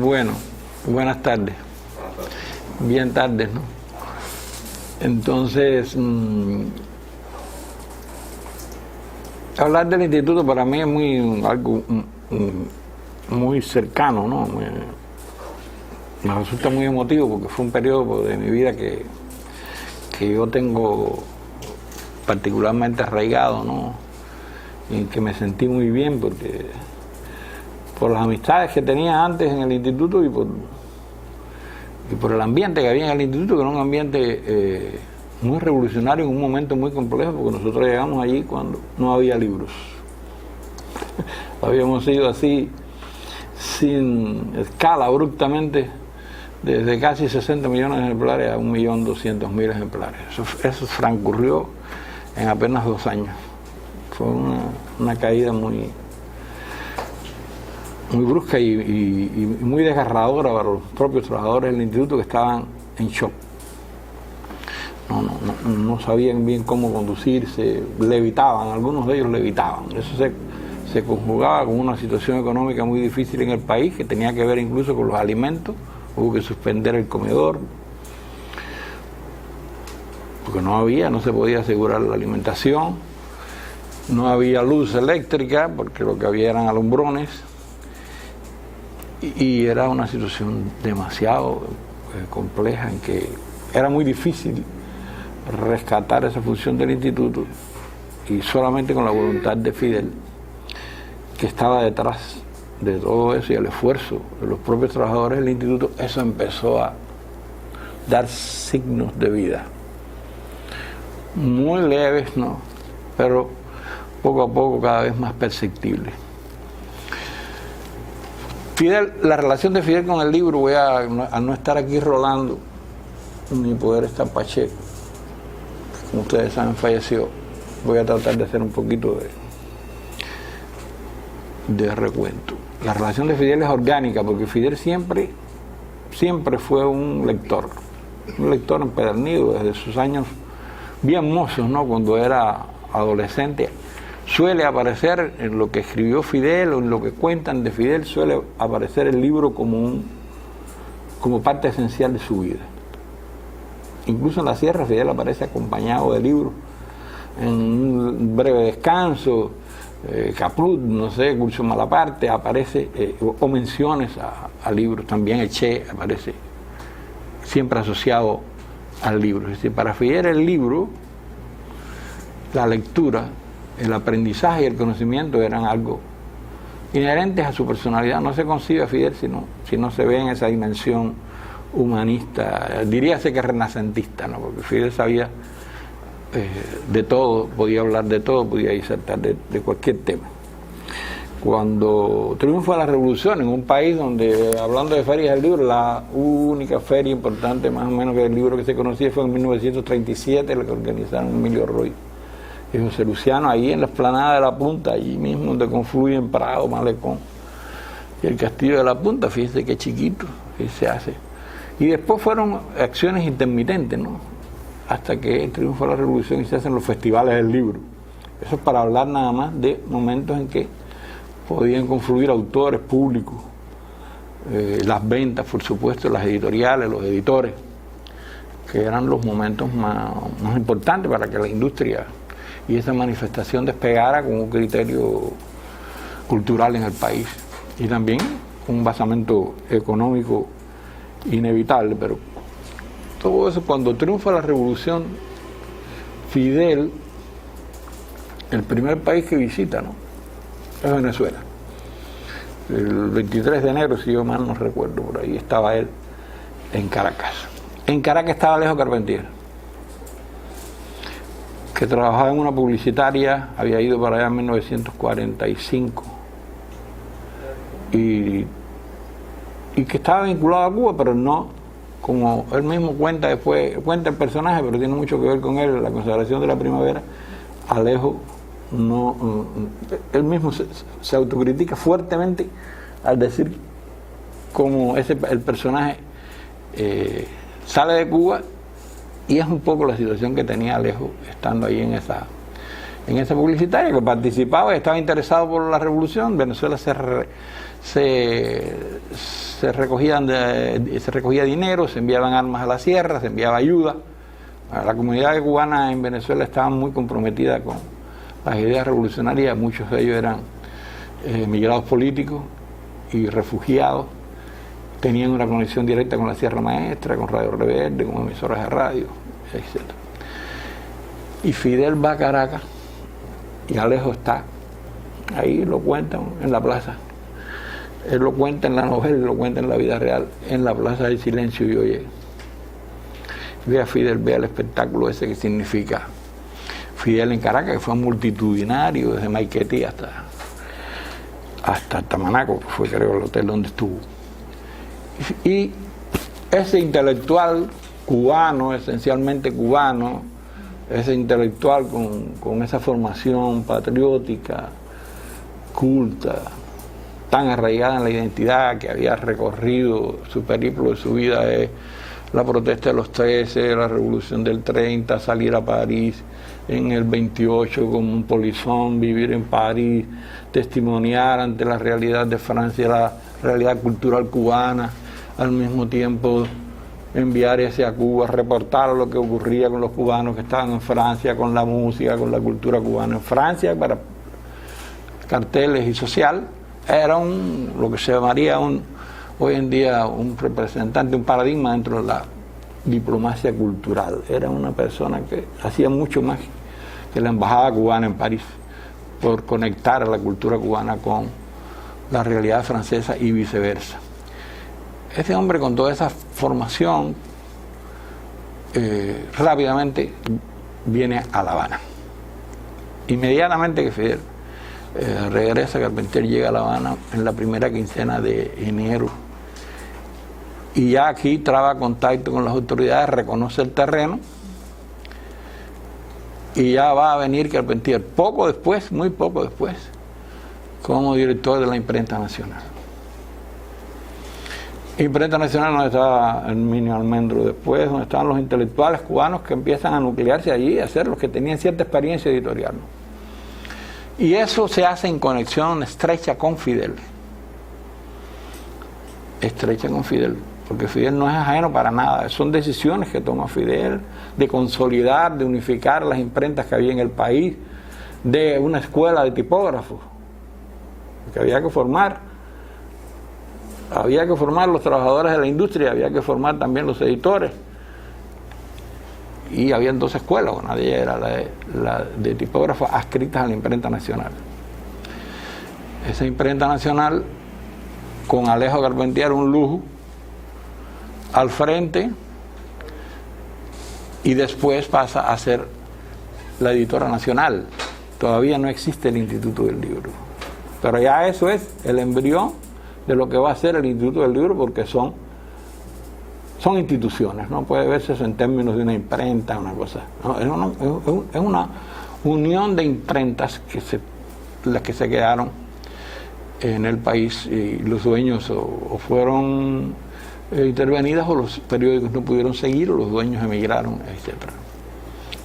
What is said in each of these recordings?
Bueno, buenas tardes. Bien tardes, ¿no? Entonces, hablar del instituto para mí es algo muy cercano, ¿no? Me resulta muy emotivo porque fue un periodo de mi vida que yo tengo particularmente arraigado, ¿no? Y que me sentí muy bien porque por las amistades que tenía antes en el instituto y por el ambiente que había en el instituto, que era un ambiente muy revolucionario en un momento muy complejo, porque nosotros llegamos allí cuando no había libros. Habíamos ido así, sin escala, abruptamente, desde casi 60 millones de ejemplares a 1.200.000 ejemplares. Eso transcurrió en apenas 2 años. Fue una caída muy brusca y muy desgarradora para los propios trabajadores del instituto, que estaban en shock. No sabían bien cómo conducirse, levitaban, algunos de ellos levitaban. Eso se conjugaba con una situación económica muy difícil en el país, que tenía que ver incluso con los alimentos. Hubo que suspender el comedor, porque no se podía asegurar la alimentación, no había luz eléctrica, porque lo que había eran alumbrones, y era una situación demasiado compleja, en que era muy difícil rescatar esa función del instituto, y solamente con la voluntad de Fidel, que estaba detrás de todo eso, y el esfuerzo de los propios trabajadores del instituto, eso empezó a dar signos de vida. Muy leves, ¿no? Pero poco a poco cada vez más perceptibles. Fidel, la relación de Fidel con el libro, al no estar aquí Rolando, ni poder estar Pacheco, como ustedes saben, falleció, voy a tratar de hacer un poquito de recuento. La relación de Fidel es orgánica, porque Fidel siempre fue un lector empedernido desde sus años bien mozos, ¿no? Cuando era adolescente. Suele aparecer en lo que escribió Fidel o en lo que cuentan de Fidel, suele aparecer el libro como parte esencial de su vida. Incluso en la sierra Fidel aparece acompañado de libros. En Un breve descanso, Caput, no sé, Curso Malaparte, aparece, o menciones a libros. También el Che aparece siempre asociado al libro. Es decir, para Fidel el libro, la lectura, el aprendizaje y el conocimiento eran algo inherentes a su personalidad. No se concibe a Fidel si no se ve en esa dimensión humanista, diríase que renacentista, ¿no? Porque Fidel sabía de todo, podía hablar de todo, podía disertar de cualquier tema. Cuando triunfa la revolución en un país donde, hablando de ferias del libro, la única feria importante más o menos que el libro que se conocía fue en 1937, la que organizaron Emilio Roy y José Luciano, ahí en la explanada de La Punta, allí mismo donde confluyen Prado, Malecón y el Castillo de La Punta. Fíjense qué chiquito, y se hace. Y después fueron acciones intermitentes, ¿no? Hasta que triunfa la revolución y se hacen los festivales del libro. Eso es para hablar nada más de momentos en que podían confluir autores públicos, las ventas, por supuesto, las editoriales, los editores, que eran los momentos más importantes para que la industria y esa manifestación despegara con un criterio cultural en el país, y también un basamento económico inevitable. Pero todo eso, cuando triunfa la revolución, Fidel, el primer país que visita, ¿no?, es Venezuela. El 23 de enero, si yo mal no recuerdo, por ahí estaba él en Caracas. En Caracas estaba Alejo Carpentier, que trabajaba en una publicitaria, había ido para allá en 1945, y que estaba vinculado a Cuba, pero no, como él mismo cuenta después, cuenta el personaje, pero tiene mucho que ver con él, la consagración de la primavera. Alejo él mismo se autocritica fuertemente al decir cómo el personaje sale de Cuba, y es un poco la situación que tenía Alejo estando ahí en esa publicitaria, que participaba y estaba interesado por la revolución. Venezuela se recogía dinero, se enviaban armas a la sierra, se enviaba ayuda. La comunidad cubana en Venezuela estaba muy comprometida con las ideas revolucionarias, muchos de ellos eran migrados políticos y refugiados, tenían una conexión directa con la Sierra Maestra, con Radio Rebelde, con emisoras de radio, etc. Y Fidel va a Caracas y Alejo está, ahí lo cuentan en la plaza. Él lo cuenta en la novela, lo cuenta en la vida real, en la Plaza del Silencio. Y oye, ve a Fidel, ve el espectáculo ese que significa Fidel en Caracas, que fue multitudinario, desde Maiquetí hasta Tamanaco, que fue creo el hotel donde estuvo. Y ese intelectual cubano, esencialmente cubano, ese intelectual con esa formación patriótica, culta, tan arraigada en la identidad, que había recorrido su periplo de su vida, la protesta de los 13, la revolución del 30, salir a París en el 28 como un polizón, vivir en París, testimoniar ante la realidad de Francia, la realidad cultural cubana, al mismo tiempo enviar hacia Cuba, reportar lo que ocurría con los cubanos que estaban en Francia, con la música, con la cultura cubana en Francia, para carteles y social. Era lo que se llamaría hoy en día un representante, un paradigma dentro de la diplomacia cultural. Era una persona que hacía mucho más que la embajada cubana en París por conectar a la cultura cubana con la realidad francesa y viceversa. Ese hombre, con toda esa formación, rápidamente viene a La Habana. Inmediatamente que Fidel regresa, Carpentier llega a La Habana en la primera quincena de enero y ya aquí traba contacto con las autoridades, reconoce el terreno y ya va a venir Carpentier poco después, muy poco después, como director de la Imprenta Nacional. Imprenta Nacional, donde estaba el Minio Almendro después, donde estaban los intelectuales cubanos que empiezan a nuclearse allí, a ser los que tenían cierta experiencia editorial, ¿no? Y eso se hace en conexión estrecha con Fidel. Estrecha con Fidel, porque Fidel no es ajeno para nada. Son decisiones que toma Fidel de consolidar, de unificar las imprentas que había en el país, de una escuela de tipógrafos que había que formar. Había que formar los trabajadores de la industria, había que formar también los editores. Y había dos escuelas, una de ellas era la de tipógrafos adscritas a la Imprenta Nacional. Esa Imprenta Nacional, con Alejo Carpentier, un lujo, al frente, y después pasa a ser la editora nacional. Todavía no existe el Instituto del Libro, pero ya eso es el embrión de lo que va a ser el Instituto del Libro, porque son instituciones, no puede verse eso en términos de una imprenta, una cosa. No, es una unión de imprentas las que se quedaron en el país, y los dueños o fueron intervenidas, o los periódicos no pudieron seguir, o los dueños emigraron, etc.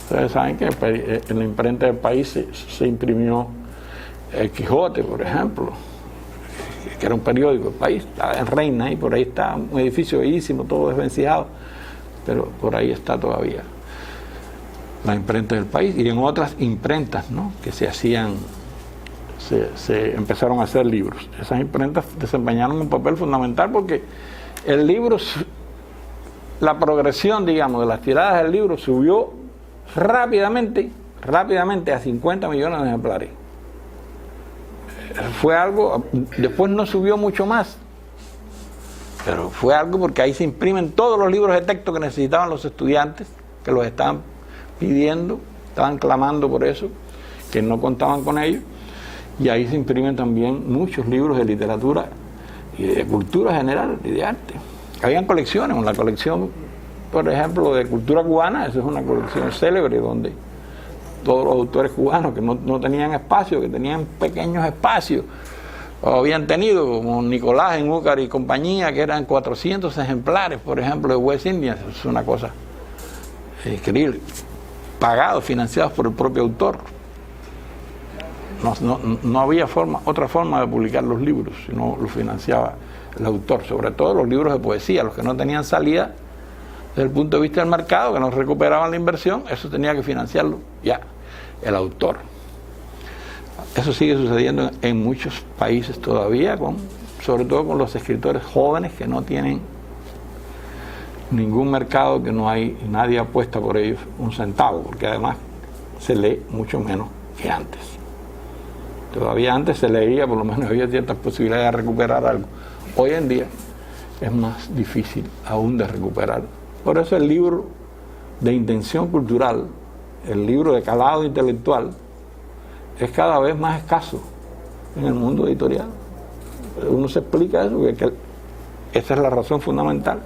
Ustedes saben que en la imprenta del país se imprimió El Quijote, por ejemplo, que era un periódico del país, estaba en Reina, y por ahí está un edificio bellísimo, todo desvencijado, pero por ahí está todavía la imprenta del país. Y en otras imprentas, ¿no?, que se hacían, se empezaron a hacer libros. Esas imprentas desempeñaron un papel fundamental, porque el libro, la progresión, digamos, de las tiradas del libro subió rápidamente a 50 millones de ejemplares. Fue algo, después no subió mucho más, pero fue algo porque ahí se imprimen todos los libros de texto que necesitaban los estudiantes, que los estaban pidiendo, estaban clamando por eso, que no contaban con ellos, y ahí se imprimen también muchos libros de literatura y de cultura general y de arte. Habían colecciones, una colección, por ejemplo, de cultura cubana, esa es una colección célebre donde todos los autores cubanos que no tenían espacio, que tenían pequeños espacios, o habían tenido, como Nicolás en Úcar y compañía, que eran 400 ejemplares, por ejemplo, de West Indian. Es una cosa increíble, pagados, financiados por el propio autor. no había otra forma de publicar los libros, si no lo financiaba el autor, sobre todo los libros de poesía, los que no tenían salida desde el punto de vista del mercado, que no recuperaban la inversión, eso tenía que financiarlo ya el autor. Eso sigue sucediendo en muchos países todavía, sobre todo con los escritores jóvenes que no tienen ningún mercado, que no hay, nadie apuesta por ellos un centavo, porque además se lee mucho menos que antes. Todavía antes se leía, por lo menos había ciertas posibilidades de recuperar algo. Hoy en día es más difícil aún de recuperar. Por eso el libro de intención cultural, el libro de calado intelectual, es cada vez más escaso en el mundo editorial. Uno se explica eso, que esa es la razón fundamental.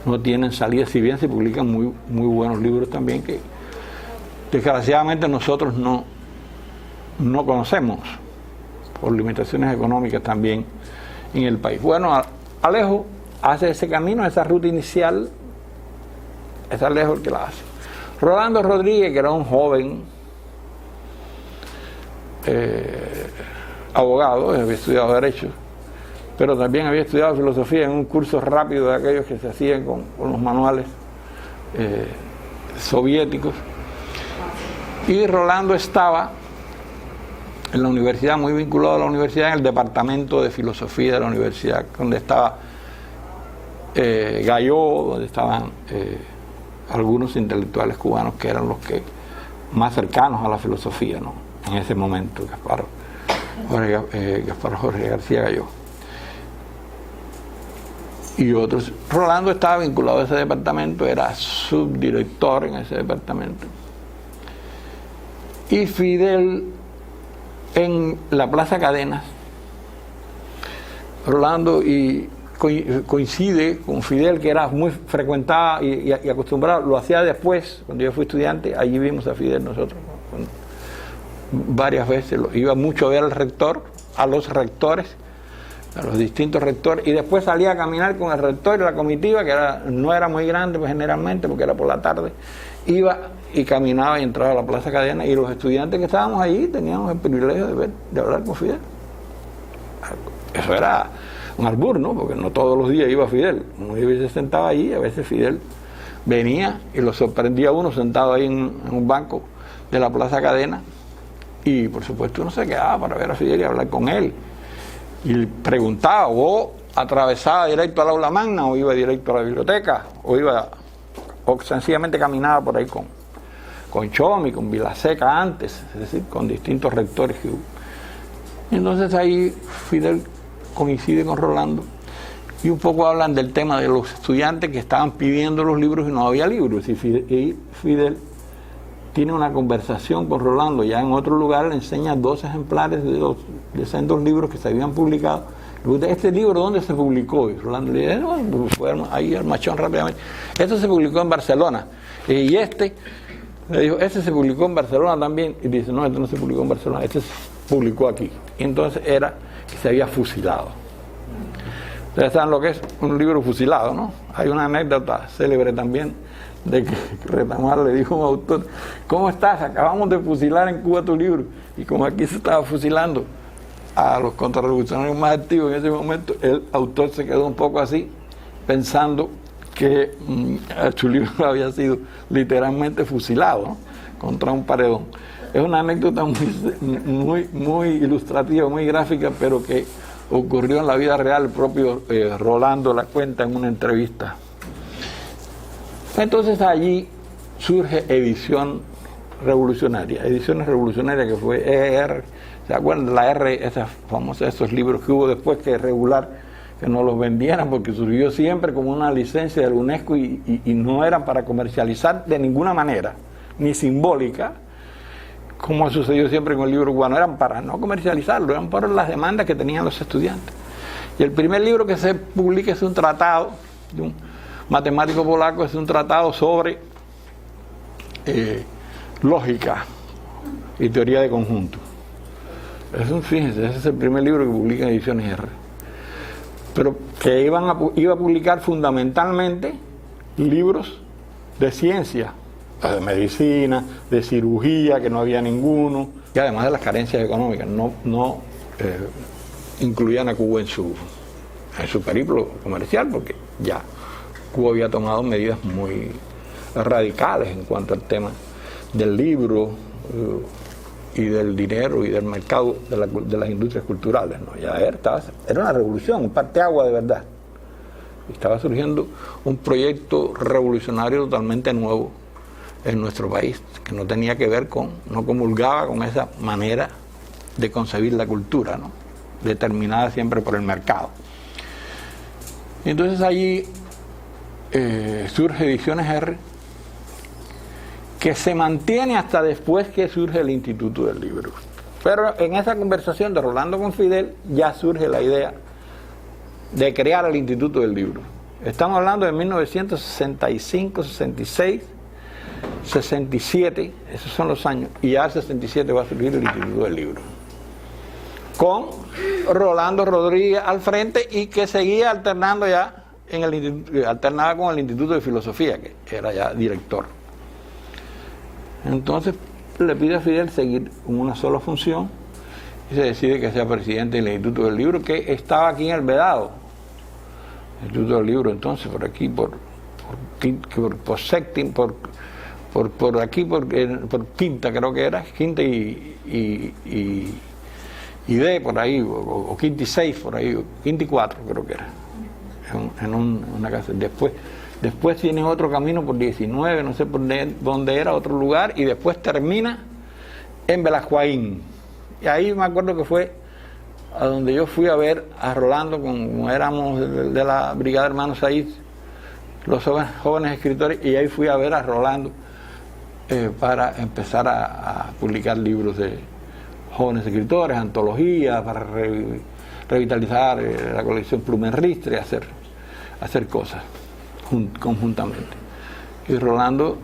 No tienen salida, si bien se publican muy buenos libros también, que desgraciadamente nosotros no conocemos, por limitaciones económicas también en el país. Bueno, Alejo hace ese camino, esa ruta inicial, es Alejo el que la hace. Rolando Rodríguez, que era un joven abogado, había estudiado Derecho, pero también había estudiado Filosofía en un curso rápido de aquellos que se hacían con los manuales soviéticos. Y Rolando estaba en la universidad, muy vinculado a la universidad, en el departamento de Filosofía de la universidad, donde estaba Galló, donde estaban algunos intelectuales cubanos que eran los que más cercanos a la filosofía, ¿no? En ese momento, Gaspar Jorge García Galló. Y otros. Rolando estaba vinculado a ese departamento, era subdirector en ese departamento. Y Fidel, en la Plaza Cadenas, Rolando coincide con Fidel, que era muy frecuentado y acostumbrado, lo hacía después, cuando yo fui estudiante, allí vimos a Fidel nosotros, ¿no? Varias veces, iba mucho a ver al rector, a los rectores, a los distintos rectores, y después salía a caminar con el rector y la comitiva, que no era muy grande pues, generalmente, porque era por la tarde, iba y caminaba y entraba a la Plaza Cadena, y los estudiantes que estábamos allí teníamos el privilegio de hablar con Fidel. Eso era un albur, ¿no? Porque no todos los días iba Fidel. Uno se sentaba allí, a veces Fidel venía y lo sorprendía a uno sentado ahí en un banco de la Plaza Cadena, y por supuesto uno se quedaba para ver a Fidel y hablar con él. Y preguntaba, o atravesaba directo al aula magna, o iba directo a la biblioteca, o sencillamente caminaba por ahí con Chomi, con Vilaseca antes, es decir, con distintos rectores que hubo. Y entonces ahí Fidel coincide con Rolando, y un poco hablan del tema de los estudiantes que estaban pidiendo los libros y no había libros, y Fidel tiene una conversación con Rolando, ya en otro lugar le enseña 2 ejemplares de esos 2 libros que se habían publicado. Le pregunta, ¿este libro dónde se publicó? Y Rolando le dice, no, fue ahí al machón rápidamente. Esto se publicó en Barcelona. Y le dijo, este se publicó en Barcelona también. Y dice, no, este no se publicó en Barcelona, este se publicó aquí. Y entonces era que se había fusilado. Ustedes saben lo que es un libro fusilado, ¿no? Hay una anécdota célebre también de que Retamar le dijo a un autor, ¿cómo estás? Acabamos de fusilar en Cuba tu libro. Y como aquí se estaba fusilando a los contrarrevolucionarios más activos en ese momento, el autor se quedó un poco así, pensando que su libro había sido literalmente fusilado, ¿no? Contra un paredón. Es una anécdota muy ilustrativa, muy gráfica, pero que ocurrió en la vida real. El propio Rolando la cuenta en una entrevista. Entonces allí surge Ediciones Revolucionarias que fue ER, ¿se acuerdan? La R, esos libros que hubo después que regular, que no los vendieran, porque surgió siempre como una licencia de la UNESCO y no eran para comercializar de ninguna manera, ni simbólica, como ha sucedido siempre con el libro cubano, eran para no comercializarlo, eran por las demandas que tenían los estudiantes. Y el primer libro que se publica es un tratado de un matemático polaco, es un tratado sobre lógica y teoría de conjuntos. Fíjense, ese es el primer libro que publica en Ediciones R. Pero que iba a publicar fundamentalmente libros de ciencia, de medicina, de cirugía, que no había ninguno, y además de las carencias económicas, no incluían a Cuba en su periplo comercial, porque ya Cuba había tomado medidas muy radicales en cuanto al tema del libro y del dinero y del mercado de las industrias culturales, ¿no? Ya era una revolución, un parteaguas de verdad. Estaba surgiendo un proyecto revolucionario totalmente nuevo en nuestro país, que no tenía que ver no comulgaba con esa manera de concebir la cultura, ¿no? Determinada siempre por el mercado. Y entonces allí surge Ediciones R, que se mantiene hasta después que surge el Instituto del Libro. Pero en esa conversación de Rolando con Fidel ya surge la idea de crear el Instituto del Libro. Estamos hablando de 1965, 66, 67, esos son los años, y ya el 67 va a surgir el Instituto del Libro, con Rolando Rodríguez al frente, y que seguía alternando ya alternaba con el Instituto de Filosofía, que era ya director. Entonces le pide a Fidel seguir con una sola función y se decide que sea presidente del Instituto del Libro, que estaba aquí en El Vedado. El Instituto del Libro, entonces, por aquí, por Séptima, por aquí, por Quinta, creo que era, Quinta y D, por ahí, o Quinta y 6, por ahí, o Quinta y 4, creo que era, en una casa. Después tiene otro camino por 19, no sé por dónde era, otro lugar, y después termina en Velascoaín. Y ahí me acuerdo que fue a donde yo fui a ver a Rolando, como éramos de la Brigada Hermanos Said, los jóvenes escritores, y ahí fui a ver a Rolando para empezar a publicar libros de jóvenes escritores, antologías, para revitalizar la colección Plumenristre, hacer cosas conjuntamente. Y Rolando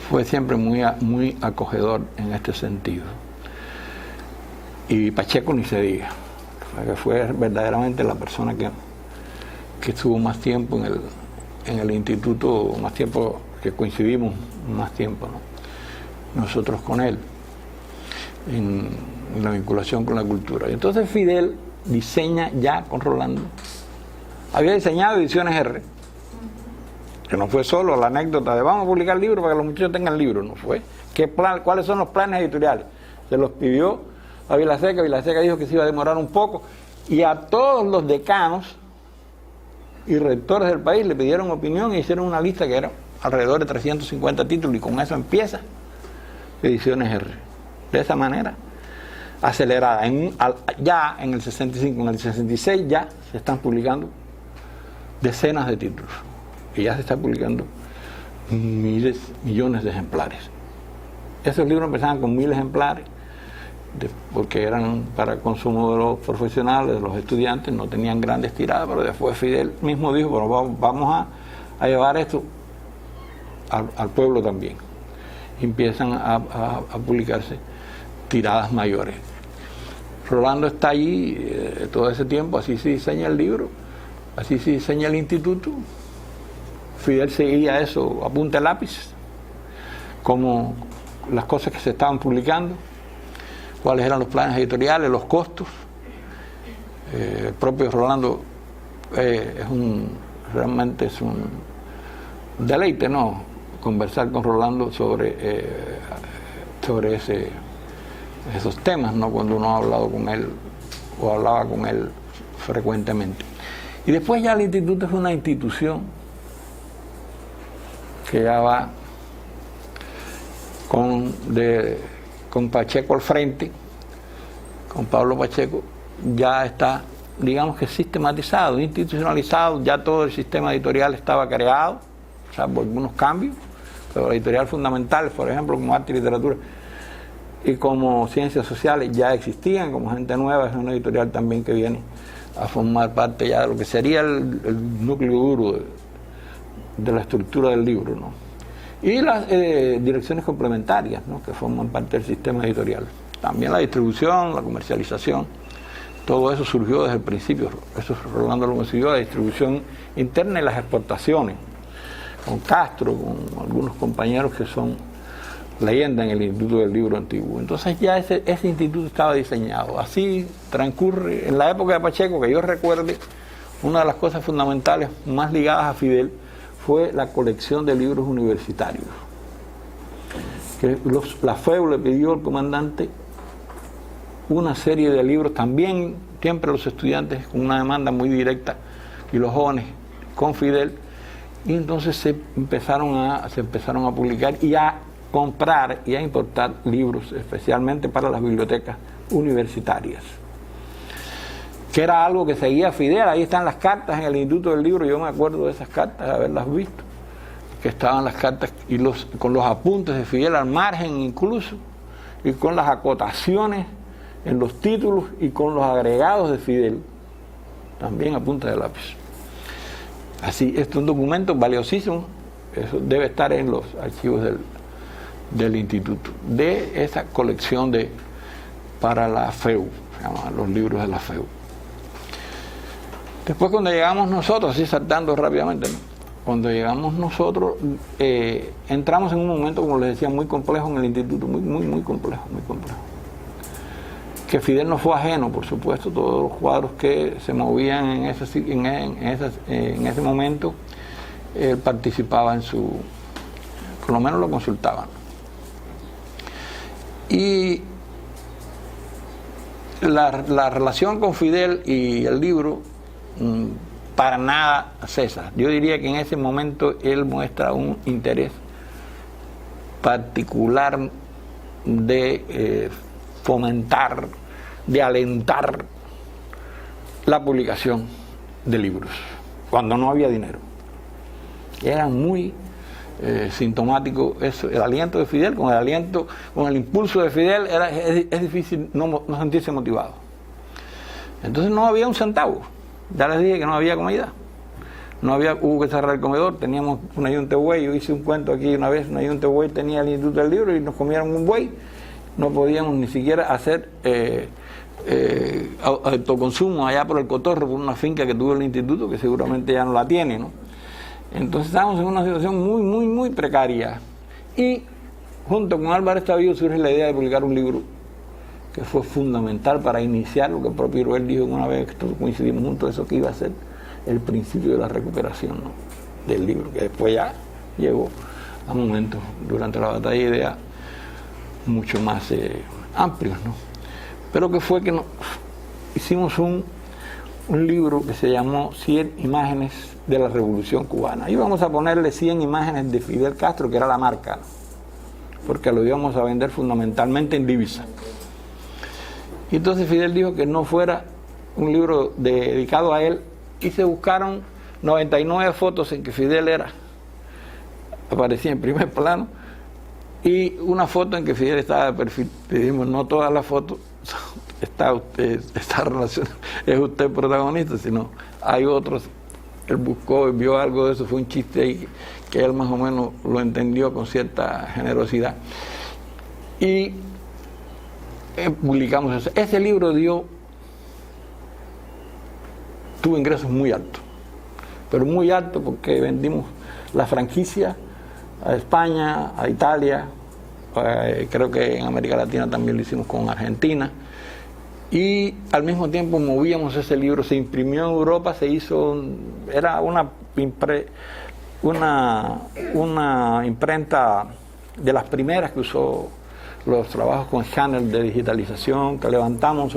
fue siempre muy acogedor en este sentido. Y Pacheco ni se diga, que fue verdaderamente la persona que estuvo más tiempo en el instituto, más tiempo, que coincidimos más tiempo, ¿no? Nosotros con él, en la vinculación con la cultura. Y entonces Fidel diseña ya con Rolando, había diseñado Ediciones R, que no fue solo la anécdota de vamos a publicar libros para que los muchachos tengan libros, no fue. ¿Cuáles son los planes editoriales? Se los pidió a Vilaseca dijo que se iba a demorar un poco, y a todos los decanos y rectores del país le pidieron opinión y hicieron una lista que era alrededor de 350 títulos, y con eso empieza Ediciones R. De esa manera, acelerada. Ya en el 65, en el 66 ya se están publicando decenas de títulos, y ya se están publicando millones de ejemplares. Esos libros empezaban con 1000 ejemplares, porque eran para consumo de los profesionales, de los estudiantes, no tenían grandes tiradas, pero después Fidel mismo dijo, bueno, vamos a llevar esto al pueblo también. Y empiezan a publicarse tiradas mayores. Rolando está allí todo ese tiempo, así se diseña el libro, así se diseña el instituto. Fidel seguía eso a punta de lápiz, como las cosas que se estaban publicando, cuáles eran los planes editoriales, los costos. El propio Rolando realmente es un deleite, ¿no?, conversar con Rolando sobre esos temas, ¿no?, cuando uno ha hablado con él o hablaba con él frecuentemente. Y después ya el instituto es una institución que ya va con Pacheco al frente, con Pablo Pacheco, ya está, digamos que sistematizado, institucionalizado, ya todo el sistema editorial estaba creado, salvo algunos cambios, pero la editorial fundamental, por ejemplo, como Arte y Literatura y como Ciencias Sociales, ya existían. Como Gente Nueva es una editorial también que viene a formar parte ya de lo que sería el núcleo duro de la estructura del libro, ¿no? Y las direcciones complementarias, ¿no?, que forman parte del sistema editorial. También la distribución, la comercialización, todo eso surgió desde el principio. Eso Rolando lo consiguió, la distribución interna y las exportaciones, con Castro, con algunos compañeros que son leyenda en el Instituto del Libro Antiguo. Entonces ya ese instituto estaba diseñado. Así transcurre, en la época de Pacheco, que yo recuerde, una de las cosas fundamentales más ligadas a Fidel fue la colección de libros universitarios. Que la FEU le pidió al comandante una serie de libros, también siempre los estudiantes con una demanda muy directa y los jóvenes con Fidel, y entonces se empezaron a publicar y a comprar y a importar libros especialmente para las bibliotecas universitarias, que era algo que seguía Fidel. Ahí están las cartas en el Instituto del Libro, yo me acuerdo de esas cartas, de haberlas visto, que estaban las cartas y con los apuntes de Fidel al margen incluso, y con las acotaciones en los títulos y con los agregados de Fidel, también a punta de lápiz. Así, este es un documento valiosísimo, eso debe estar en los archivos del instituto, de esa colección para la FEU, se llaman los libros de la FEU. Después, cuando llegamos nosotros, así saltando rápidamente, ¿no? Cuando llegamos nosotros, entramos en un momento, como les decía, muy complejo en el instituto, muy complejo, que Fidel no fue ajeno, por supuesto. Todos los cuadros que se movían en ese momento, él participaba por lo menos lo consultaban. Y la relación con Fidel y el libro para nada cesa. Yo diría que en ese momento él muestra un interés particular de fomentar, de alentar la publicación de libros, cuando no había dinero. Era muy sintomático eso, el aliento de Fidel, con el impulso de Fidel, es difícil no sentirse motivado. Entonces no había un centavo. Ya les dije que no había comida. Hubo que cerrar el comedor, teníamos una yunta de buey. Yo hice un cuento aquí una vez, una yunta de buey tenía el Instituto del Libro y nos comieron un buey. No podíamos ni siquiera hacer autoconsumo allá por el Cotorro, por una finca que tuvo el instituto, que seguramente ya no la tiene, ¿no? Entonces estábamos en una situación muy precaria. Y junto con Álvarez Tabillo surge la idea de publicar un libro que fue fundamental para iniciar lo que el propio Iruel dijo una vez que todos coincidimos juntos, eso que iba a ser el principio de la recuperación, ¿no?, del libro, que después ya llegó a momentos durante la batalla de ideas mucho más amplios, ¿no? Pero que fue que hicimos un libro que se llamó 100 imágenes de la Revolución Cubana. Íbamos a ponerle 100 imágenes de Fidel Castro, que era la marca, porque lo íbamos a vender fundamentalmente en divisa. Y entonces Fidel dijo que no fuera un libro dedicado a él, y se buscaron 99 fotos en que Fidel aparecía en primer plano, y una foto en que Fidel estaba de perfil. Pedimos, no todas las fotos está relacionada, es usted protagonista, sino hay otros. Él buscó, vio algo de eso, fue un chiste ahí que él más o menos lo entendió con cierta generosidad. Y publicamos eso. Ese libro tuvo ingresos muy altos, pero muy altos porque vendimos la franquicia a España, a Italia, creo que en América Latina también lo hicimos con Argentina, y al mismo tiempo movíamos ese libro, se imprimió en Europa, era una imprenta de las primeras que usó los trabajos con escáner de digitalización, que levantamos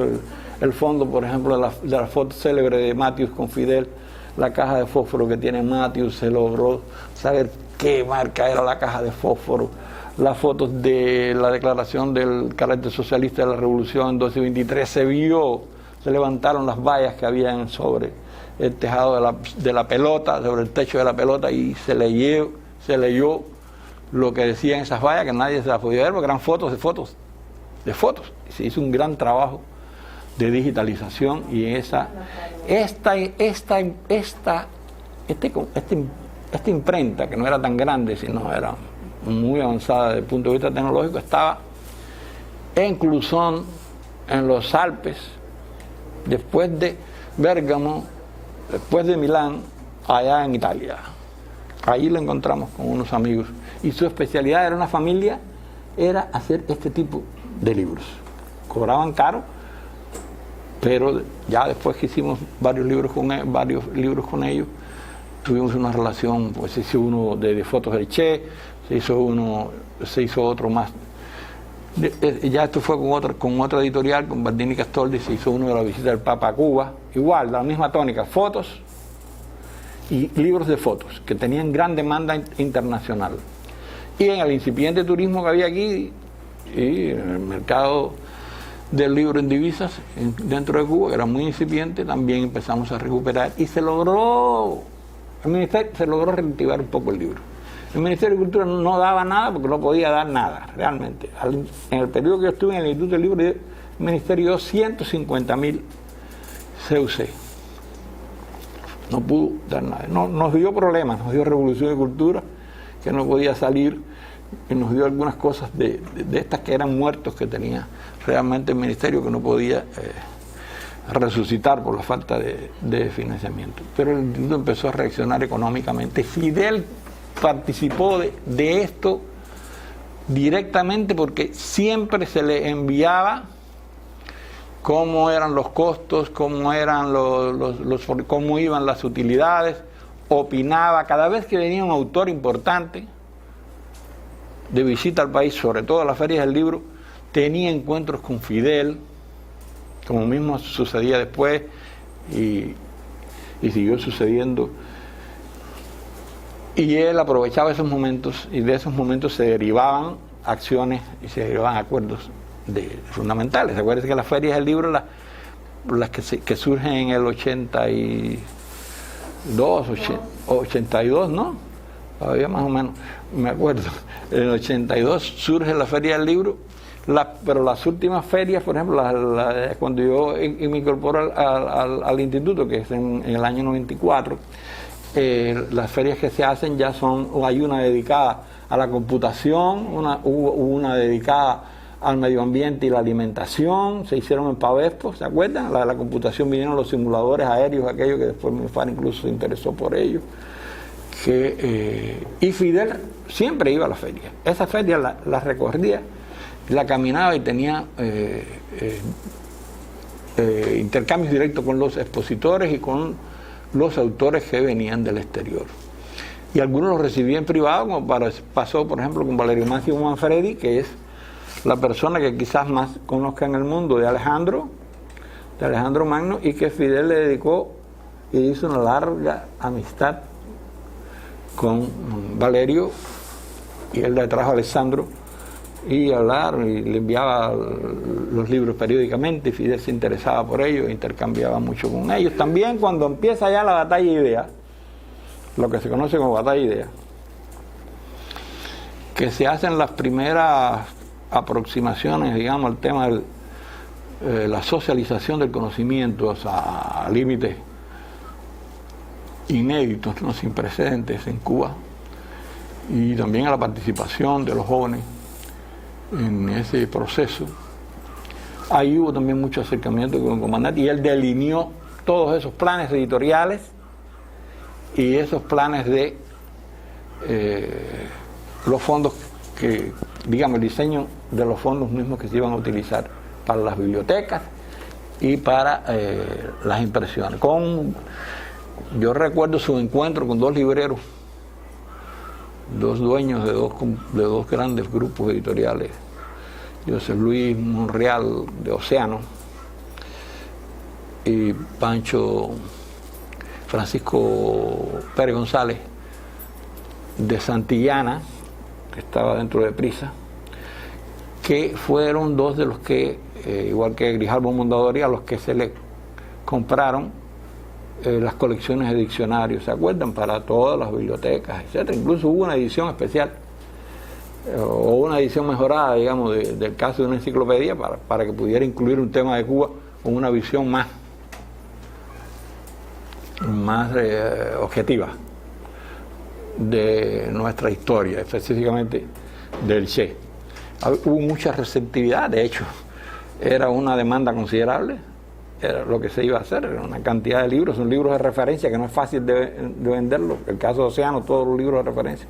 el fondo, por ejemplo, de la foto célebre de Matthews con Fidel, la caja de fósforo que tiene Matthews, se logró saber qué marca era la caja de fósforo, las fotos de la declaración del carácter socialista de la revolución en 12 y 23, se levantaron las vallas que habían sobre el tejado de la pelota, sobre el techo de la pelota, y se leyó lo que decían esas vallas, que nadie se las podía ver porque eran fotos de fotos. Y se hizo un gran trabajo de digitalización, y esta imprenta, que no era tan grande, sino era muy avanzada desde el punto de vista tecnológico, estaba en Clusón, en los Alpes, después de Bérgamo, después de Milán, allá en Italia. Ahí lo encontramos con unos amigos, y su especialidad era una familia era hacer este tipo de libros. Cobraban caro, pero ya después que hicimos varios libros con ellos, tuvimos una relación, pues se hizo uno de fotos del Che, se hizo otro más. Ya esto fue con otra editorial, con Bardini Castoldi, se hizo uno de la visita del Papa a Cuba, igual, la misma tónica, fotos y libros de fotos, que tenían gran demanda internacional. Y en el incipiente turismo que había aquí, y en el mercado del libro en divisas dentro de Cuba, que era muy incipiente, también empezamos a recuperar y se logró reactivar un poco el libro. El Ministerio de Cultura no daba nada porque no podía dar nada, realmente. En el periodo que yo estuve en el Instituto del Libro, el Ministerio dio 150.000 CUC. No pudo dar nada. Nos dio problemas, nos dio Revolución de Cultura, que no podía salir, y nos dio algunas cosas de estas que eran muertos que tenía realmente el Ministerio, que no podía resucitar por la falta de financiamiento. Pero el Instituto empezó a reaccionar económicamente. Fidel participó de esto directamente porque siempre se le enviaba cómo eran los costos, cómo eran cómo iban las utilidades, opinaba. Cada vez que venía un autor importante de visita al país, sobre todo a las ferias del libro, tenía encuentros con Fidel, como mismo sucedía después y siguió sucediendo. Y él aprovechaba esos momentos, y de esos momentos se derivaban acciones y se derivaban acuerdos fundamentales. Acuérdense que las ferias del libro, las que surgen en el 82, ¿no? Todavía más o menos, me acuerdo. En el 82 surge la feria del libro, pero las últimas ferias, por ejemplo, cuando yo me incorporo al instituto, que es en el año 94, las ferias que se hacen hay una dedicada a la computación, hubo una dedicada al medio ambiente y la alimentación, se hicieron en Pavespo, ¿se acuerdan? La computación, vinieron los simuladores aéreos, aquellos que después MIFAR incluso se interesó por ellos. Y Fidel siempre iba a la feria. Esa feria la recorría, la caminaba y tenía intercambios directos con los expositores y con los autores que venían del exterior. Y algunos los recibía en privado, como pasó, por ejemplo, con Valerio Máximo Manfredi, que es la persona que quizás más conozca en el mundo de Alejandro Magno, y que Fidel le dedicó y hizo una larga amistad con Valerio, y él le trajo a Alessandro y hablar, y le enviaba los libros periódicamente, y Fidel se interesaba por ellos, intercambiaba mucho con ellos. También cuando empieza ya la batalla de ideas, lo que se conoce como batalla de ideas, que se hacen las primeras aproximaciones, digamos, al tema de la socialización del conocimiento, o sea, a límites inéditos, ¿no?, sin precedentes en Cuba, y también a la participación de los jóvenes en ese proceso. Ahí hubo también mucho acercamiento con el comandante, y él delineó todos esos planes editoriales y esos planes de los fondos que, digamos, el diseño de los fondos mismos que se iban a utilizar para las bibliotecas y para las impresiones. Yo recuerdo su encuentro con dos libreros, dos dueños de dos grandes grupos editoriales, José Luis Monreal de Océano y Francisco Pérez González de Santillana, que estaba dentro de Prisa, que fueron dos de los que, igual que Grijalbo Mondadori, a los que se le compraron las colecciones de diccionarios, ¿se acuerdan? Para todas las bibliotecas, etcétera. Incluso hubo una edición especial o una edición mejorada, digamos, del caso de una enciclopedia para que pudiera incluir un tema de Cuba con una visión más objetiva de nuestra historia, específicamente del Che. Hubo mucha receptividad, de hecho, era una demanda considerable. Era lo que se iba a hacer, era una cantidad de libros, son libros de referencia que no es fácil de venderlos. El caso de Océano, todos los libros de referencia.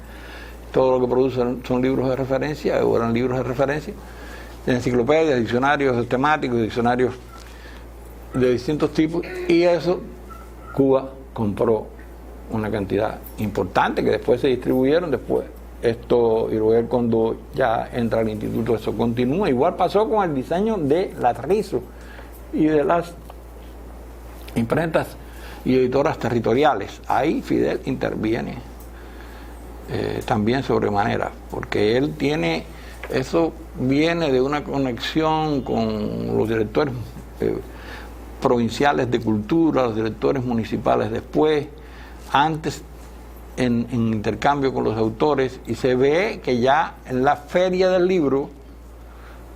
todo lo que producen son libros de referencia, o eran libros de referencia, enciclopedias, diccionarios temáticos, diccionarios de distintos tipos, y eso Cuba compró una cantidad importante que después se distribuyeron después. Esto, y luego cuando ya entra al instituto, eso continúa. Igual pasó con el diseño de las RISO y de las imprentas y editoras territoriales. Ahí Fidel interviene también sobremanera, porque él tiene, eso viene de una conexión con los directores provinciales de cultura, los directores municipales después, antes en intercambio con los autores, y se ve que ya en la Feria del Libro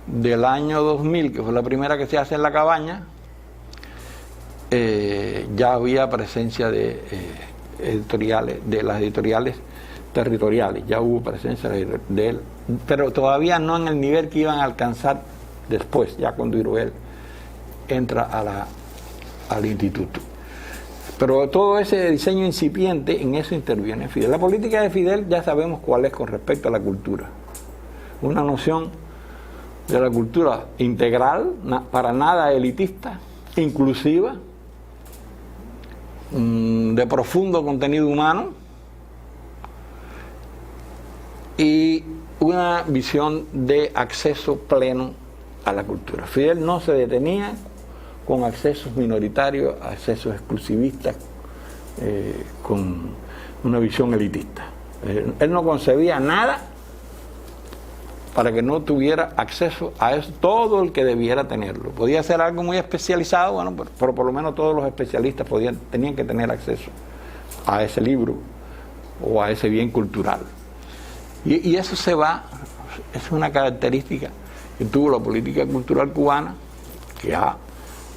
del año 2000, que fue la primera que se hace en La Cabaña, ya había presencia de editoriales, de las editoriales territoriales, ya hubo presencia de él, pero todavía no en el nivel que iban a alcanzar después, ya cuando Iruel entra al instituto. Pero todo ese diseño incipiente, en eso interviene Fidel. La política de Fidel ya sabemos cuál es con respecto a la cultura. Una noción de la cultura integral, para nada elitista, inclusiva, de profundo contenido humano, y una visión de acceso pleno a la cultura. Fidel no se detenía con accesos minoritarios, accesos exclusivistas, con una visión elitista. Él no concebía nada para que no tuviera acceso a eso, todo el que debiera tenerlo. Podía ser algo muy especializado, bueno, pero por lo menos todos los especialistas tenían que tener acceso a ese libro o a ese bien cultural. Y eso se va, es una característica que tuvo la política cultural cubana, que ha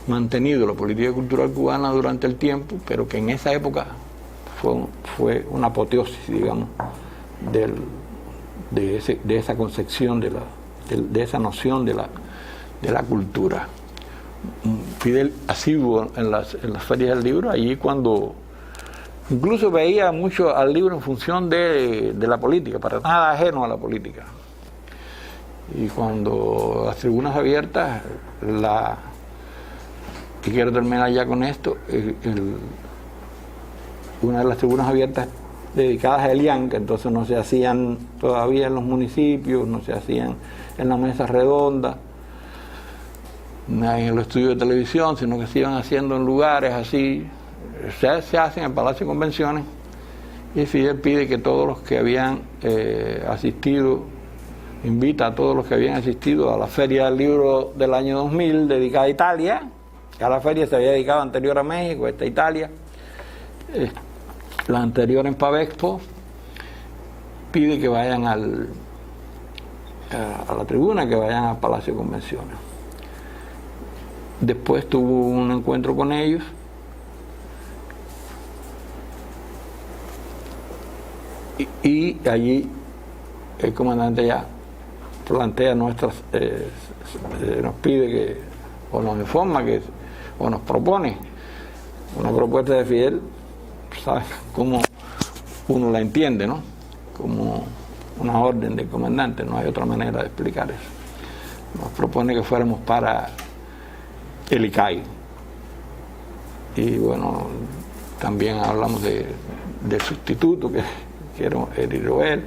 mantenido la política cultural cubana durante el tiempo, pero que en esa época fue una apoteosis, digamos, de esa concepción, de esa noción de la cultura. Fidel asiduo en las ferias del libro, allí cuando incluso veía mucho al libro en función de la política, para nada ajeno a la política. Y cuando las tribunas abiertas, y quiero terminar ya con esto, una de las tribunas abiertas dedicadas a Elian, que entonces no se hacían todavía en los municipios, no se hacían en la mesa redonda, en el estudio de televisión, sino que se iban haciendo en lugares así, se hacen en el Palacio de Convenciones, y Fidel pide que todos los que habían asistido, invita a todos los que habían asistido a la Feria del Libro del año 2000, dedicada a Italia. A la feria se había dedicado anterior a México, esta a Italia, la anterior en Pavexpo. Pide que vayan a la tribuna, que vayan al Palacio de Convenciones. Después tuvo un encuentro con ellos, y allí el comandante ya plantea nos pide que, o nos informa que, o nos propone una propuesta de Fidel, ¿sabes cómo uno la entiende, no? Como una orden del comandante, no hay otra manera de explicar eso. Nos propone que fuéramos para el ICAI. Y bueno, también hablamos del sustituto, que era el Iruel.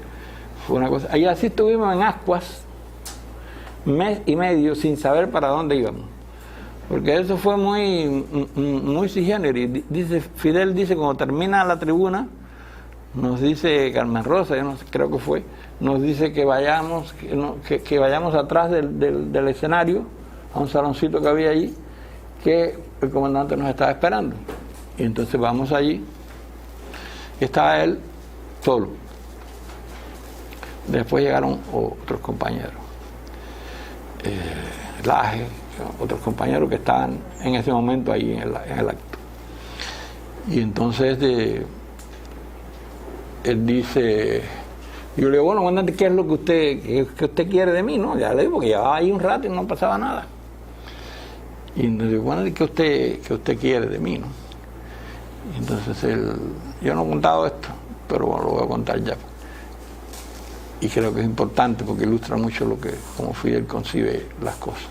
Fue una cosa. Ahí así estuvimos en Ascuas, mes y medio, sin saber para dónde íbamos. Porque eso fue muy sui generis. Fidel dice, cuando termina la tribuna, nos dice Carmen Rosa, yo no sé, creo que fue, nos dice que vayamos atrás del escenario, a un saloncito que había allí, que el comandante nos estaba esperando. Y entonces vamos allí, y estaba él solo. Después llegaron otros compañeros, Laje, otros compañeros que estaban en ese momento ahí en el acto. Y entonces él dice, yo le digo, bueno, comandante, ¿qué es lo que usted quiere de mí? No, ya le digo, porque llevaba ahí un rato y no pasaba nada. Y entonces digo, bueno, ¿qué usted quiere de mí? ¿No? Y entonces yo no he contado esto, pero bueno, lo voy a contar ya. y creo que es importante porque ilustra mucho cómo Fidel concibe las cosas.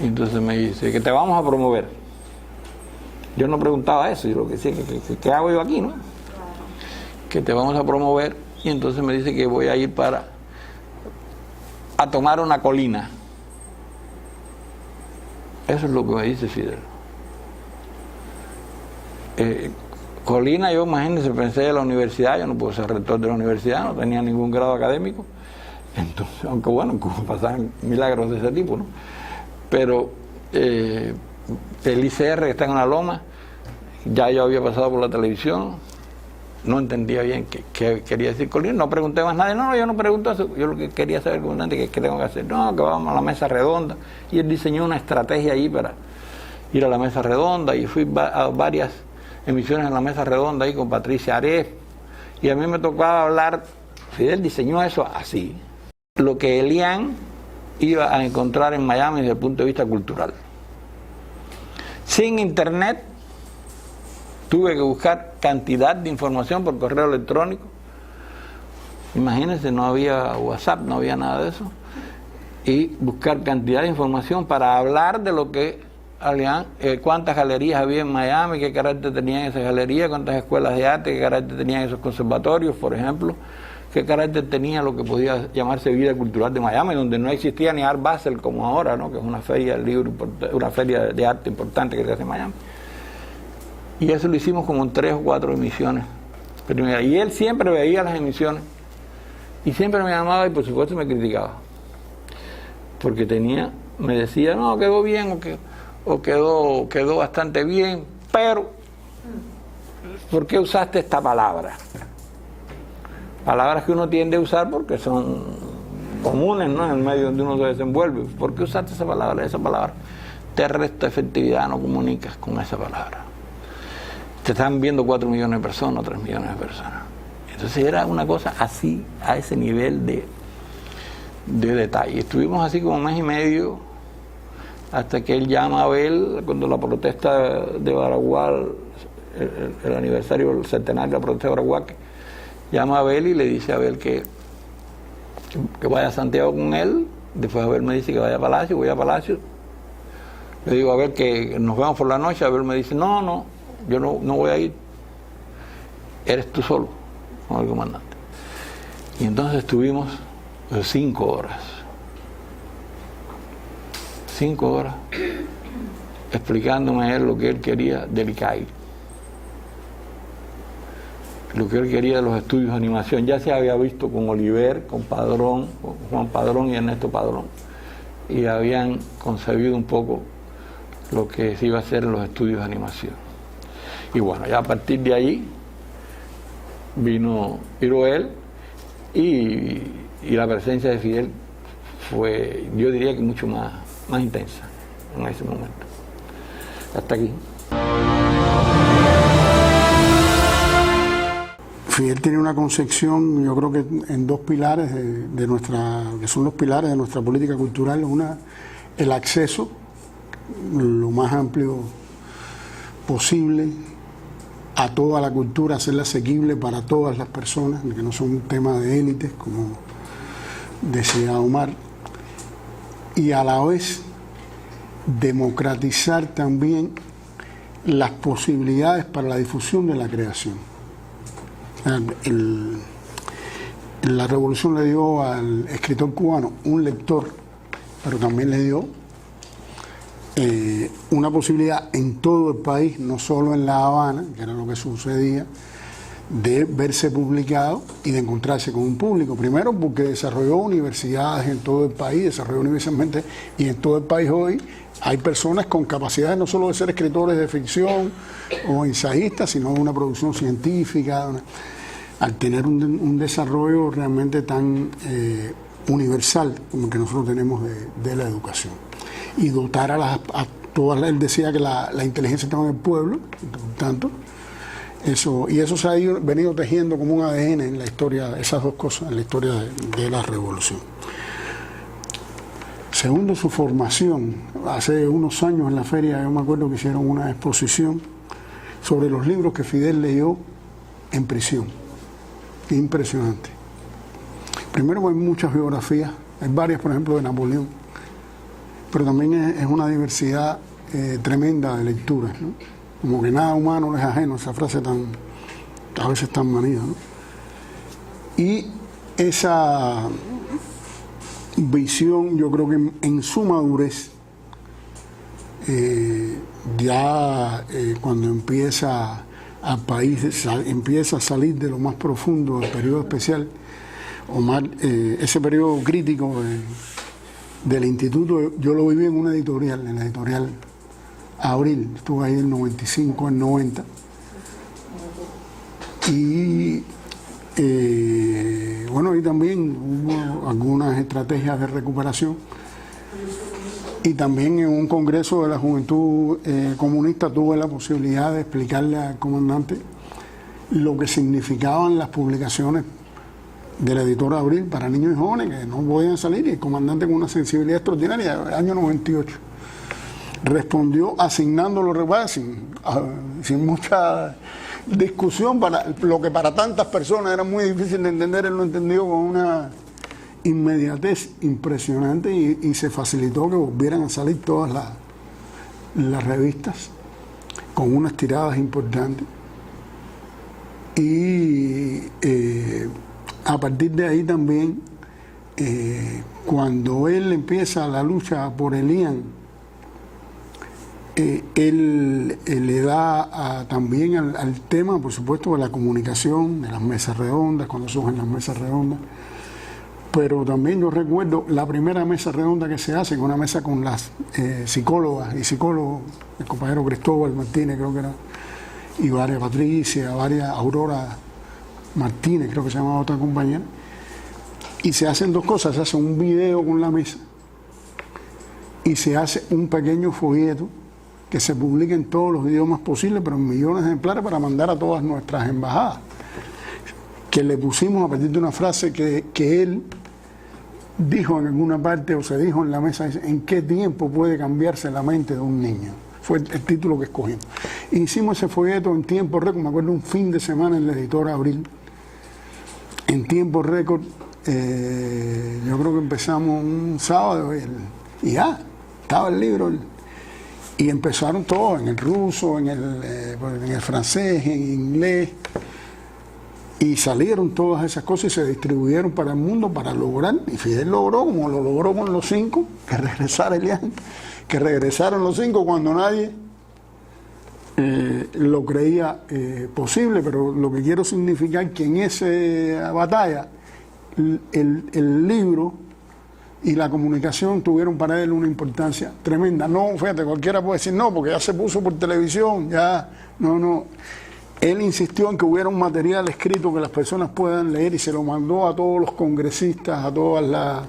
Y entonces me dice que te vamos a promover. Yo no preguntaba eso, yo lo que decía ¿qué hago yo aquí, no? Que te vamos a promover, y entonces me dice que voy a ir a tomar una colina. Eso es lo que me dice Fidel. Colina, yo imagínense, pensé de la universidad, yo no puedo ser rector de la universidad, no tenía ningún grado académico, entonces, aunque bueno, en Cuba pasaban milagros de ese tipo, ¿no? Pero el ICR que está en una loma, ya yo había pasado por la televisión, no entendía bien qué quería decir Colina, no pregunté más nada, no, yo no pregunto eso, yo lo que quería saber, comandante, ¿qué tengo que hacer? No, que vamos a la mesa redonda, y él diseñó una estrategia ahí para ir a la mesa redonda, y fui a varias emisiones en la mesa redonda ahí con Patricia Aref, y a mí me tocaba hablar. Fidel diseñó eso así, lo que Elian iba a encontrar en Miami desde el punto de vista cultural. Sin internet, tuve que buscar cantidad de información por correo electrónico. Imagínense, no había WhatsApp, no había nada de eso, y buscar cantidad de información para hablar de lo que cuántas galerías había en Miami, qué carácter tenían esas galerías, cuántas escuelas de arte, qué carácter tenían esos conservatorios, por ejemplo, qué carácter tenía lo que podía llamarse vida cultural de Miami, donde no existía ni Art Basel como ahora, ¿no? Que es una feria del libro, una feria de arte importante que se hace en Miami. Y eso lo hicimos como en 3 o 4 emisiones. Y él siempre veía las emisiones y siempre me llamaba y por supuesto me criticaba, porque me decía, no, quedó bien o quedó bastante bien, pero ¿por qué usaste esta palabra? Palabras que uno tiende a usar porque son comunes, ¿no? En el medio donde uno se desenvuelve. ¿Por qué usaste esa palabra? Esa palabra te resta efectividad, no comunicas con esa palabra. Te están viendo 4 millones de personas, 3 millones de personas. Entonces era una cosa así, a ese nivel de detalle. Estuvimos así como 1 mes y medio, hasta que él llama a Abel, cuando la protesta de Baragual, el aniversario, el centenario de la protesta de Baragual, llama a Abel y le dice a Abel que vaya a Santiago con él. Después Abel me dice que vaya a Palacio, voy a Palacio. Le digo a Abel que nos vemos por la noche. Abel me dice, no, yo no voy a ir. Eres tú solo con el comandante. Y entonces estuvimos 5 horas. 5 horas explicándome a él lo que él quería del ICAI, lo que él quería de los estudios de animación. Ya se había visto con Oliver, con Padrón, con Juan Padrón y Ernesto Padrón, y habían concebido un poco lo que se iba a hacer en los estudios de animación. Y bueno, ya a partir de ahí vino él, y la presencia de Fidel fue, yo diría que mucho más intensa en ese momento. Hasta aquí. Fidel tiene una concepción, yo creo que en 2 pilares que son los pilares de nuestra política cultural. Una, el acceso lo más amplio posible a toda la cultura, hacerla asequible para todas las personas, que no son un tema de élites, como decía Omar, y a la vez democratizar también las posibilidades para la difusión de la creación. La revolución le dio al escritor cubano un lector, pero también le dio una posibilidad en todo el país, no solo en La Habana, que era lo que sucedía, de verse publicado y de encontrarse con un público. Primero porque desarrolló universidades en todo el país, desarrolló universalmente, y en todo el país hoy hay personas con capacidades no solo de ser escritores de ficción o ensayistas, sino de una producción científica, al tener un desarrollo realmente tan universal como el que nosotros tenemos de la educación. Y dotar a todas, él decía que la inteligencia estaba en el pueblo, por tanto, eso se ha venido tejiendo como un ADN en la historia, esas 2 cosas, en la historia de la revolución. Segundo, su formación. Hace unos años en la feria, yo me acuerdo que hicieron una exposición sobre los libros que Fidel leyó en prisión. Impresionante. Primero, hay muchas biografías, hay varias, por ejemplo, de Napoleón, pero también es una diversidad tremenda de lecturas, ¿no? Como que nada humano les es ajeno, esa frase a veces tan manida, ¿no? Y esa visión, yo creo que en su madurez, cuando empieza al país, empieza a salir de lo más profundo del periodo especial, o más, ese periodo crítico del instituto, yo lo viví en una editorial, en la editorial Abril, estuve ahí del 95 al 90, y bueno, y también hubo algunas estrategias de recuperación, y también en un congreso de la Juventud Comunista tuve la posibilidad de explicarle al comandante lo que significaban las publicaciones de la editora Abril para niños y jóvenes que no podían salir, y el comandante, con una sensibilidad extraordinaria, el año 98 respondió asignando los regalos sin mucha discusión, para lo que para tantas personas era muy difícil de entender. Él lo entendió con una inmediatez impresionante, y se facilitó que volvieran a salir todas las revistas con unas tiradas importantes, y a partir de ahí también, cuando él empieza la lucha por el IAN, él le da también al tema, por supuesto, de la comunicación, de las mesas redondas, cuando surgen las mesas redondas. Pero también yo recuerdo la primera mesa redonda que se hace, una mesa con las psicólogas y psicólogos, el compañero Cristóbal Martínez, creo que era, y varias Patricia, varias Aurora Martínez, creo que se llamaba otra compañera. Y se hacen dos cosas: se hace un video con la mesa y se hace un pequeño folleto que se publica en todos los idiomas posibles, pero en millones de ejemplares, para mandar a todas nuestras embajadas, que le pusimos a partir de una frase que él dijo en alguna parte, o se dijo en la mesa: ¿en qué tiempo puede cambiarse la mente de un niño? Fue el título que escogimos. Hicimos ese folleto en tiempo récord, me acuerdo, un fin de semana en la editora Abril, en tiempo récord. Yo creo que empezamos un sábado y ya estaba el libro, y empezaron todos, en el ruso, en el francés, en inglés, y salieron todas esas cosas y se distribuyeron para el mundo para lograr, y Fidel logró, como lo logró con los 5, que regresara Elian, que regresaron los 5 cuando nadie lo creía posible. Pero lo que quiero significar que en esa batalla el libro y la comunicación tuvieron para él una importancia tremenda. No, fíjate, cualquiera puede decir no, porque ya se puso por televisión, ya, no. Él insistió en que hubiera un material escrito que las personas puedan leer, y se lo mandó a todos los congresistas, a todas las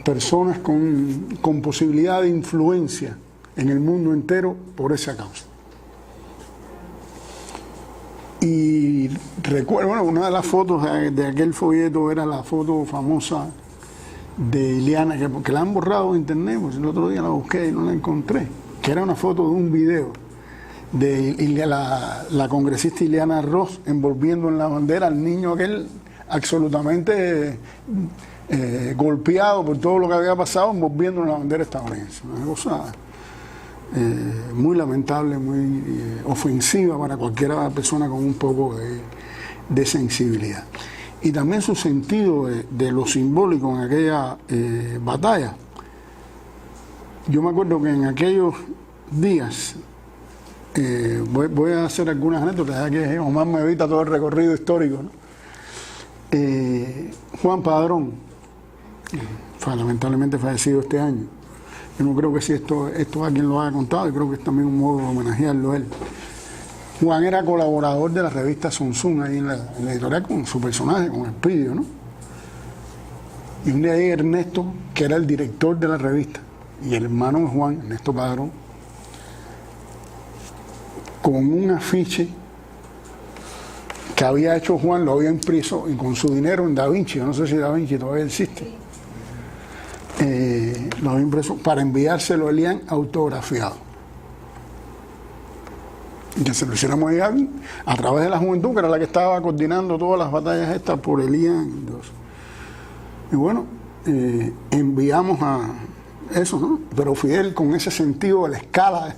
personas con posibilidad de influencia en el mundo entero por esa causa. Y recuerdo, bueno, una de las fotos de aquel folleto era la foto famosa de Ileana, que la han borrado de internet, pues el otro día la busqué y no la encontré, que era una foto de un video de la congresista Ileana Ross envolviendo en la bandera al niño aquel absolutamente golpeado por todo lo que había pasado, envolviendo en la bandera estadounidense. Una cosa muy lamentable, muy ofensiva para cualquier persona con un poco de sensibilidad. Y también su sentido de lo simbólico en aquella batalla. Yo me acuerdo que en aquellos días, voy a hacer algunas anécdotas, ya que Omar me evita todo el recorrido histórico, ¿no? Juan Padrón, lamentablemente fallecido este año. Yo no creo que si esto alguien lo haya contado, y creo que es también un modo de homenajearlo a él. Juan era colaborador de la revista Sun Sun, ahí en la editorial, con su personaje, con Espidio, ¿no? Y un día ahí Ernesto, que era el director de la revista, y el hermano de Juan, Ernesto Padrón, con un afiche que había hecho Juan, lo había impreso, y con su dinero en Da Vinci, yo no sé si Da Vinci todavía existe, lo había impreso para enviárselo a Elian autografiado. Y que se lo hiciéramos llegar a través de la juventud, que era la que estaba coordinando todas las batallas estas por Elian. Y bueno, enviamos a eso, ¿no? Pero Fidel, con ese sentido de la escala,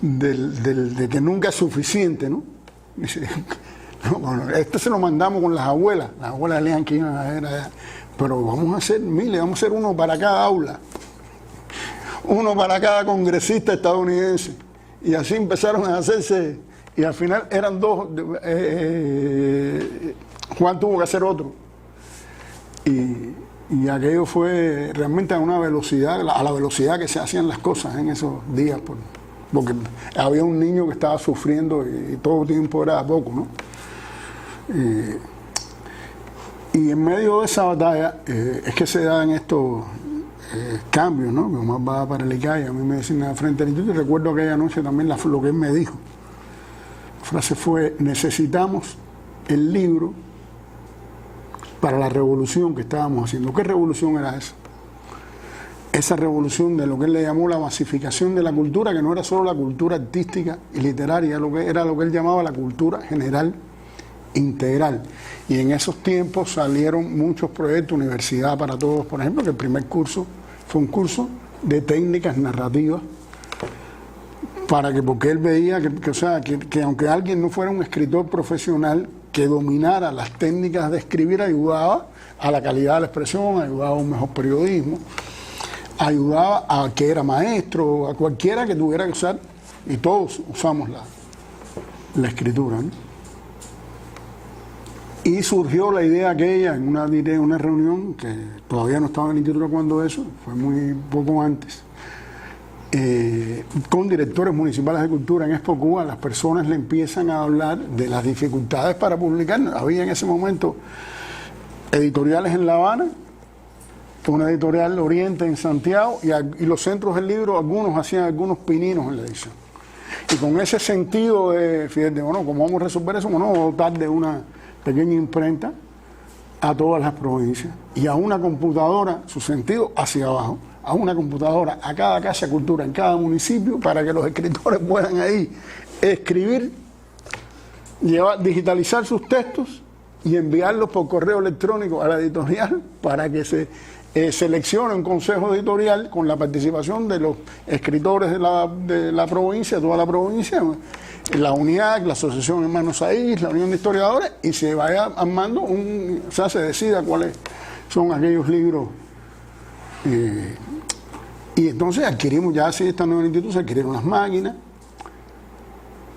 de que nunca es suficiente, ¿no? Dice, no, bueno, se lo mandamos con las abuelas leían que iban a ver allá, pero vamos a hacer miles, vamos a hacer uno para cada aula, uno para cada congresista estadounidense. Y así empezaron a hacerse, y al final eran dos, Juan tuvo que hacer otro. Y aquello fue realmente a una velocidad, a la velocidad que se hacían las cosas en esos días, porque había un niño que estaba sufriendo y todo tiempo era poco, ¿no? Y en medio de esa batalla es que se dan estos cambios, ¿no? Mi mamá va para el ICAI, a mí me designan frente al instituto, y recuerdo aquella noche también lo que él me dijo. La frase fue: necesitamos el libro para la revolución que estábamos haciendo. ¿Qué revolución era esa? Esa revolución de lo que él le llamó la masificación de la cultura, que no era solo la cultura artística y literaria, era lo que él llamaba la cultura general integral. Y en esos tiempos salieron muchos proyectos, Universidad para Todos, por ejemplo, que el primer curso fue un curso de técnicas narrativas, porque él veía que aunque alguien no fuera un escritor profesional, que dominara las técnicas de escribir ayudaba a la calidad de la expresión, ayudaba a un mejor periodismo, ayudaba a que era maestro, a cualquiera que tuviera que usar, y todos usamos la escritura, ¿no? Y surgió la idea aquella en una reunión, que todavía no estaba en el instituto cuando eso, fue muy poco antes, con directores municipales de cultura en Expo Cuba. Las personas le empiezan a hablar de las dificultades para publicar. Había en ese momento editoriales en La Habana, una editorial Oriente en Santiago, y los centros del libro, algunos hacían algunos pininos en la edición. Y con ese sentido de, fíjate, bueno, ¿cómo vamos a resolver eso? Bueno, vamos a dotar de una pequeña imprenta a todas las provincias, y a una computadora, su sentido hacia abajo, a una computadora a cada casa de cultura en cada municipio, para que los escritores puedan ahí escribir, digitalizar sus textos y enviarlos por correo electrónico a la editorial, para que se seleccione un consejo editorial con la participación de los escritores de la provincia, toda la provincia, la UNIAC, la Asociación Hermanos Aís, la Unión de Historiadores, y se vaya armando se decida cuáles son aquellos libros. Y entonces adquirimos, ya así esta nueva institución, se adquirieron las máquinas,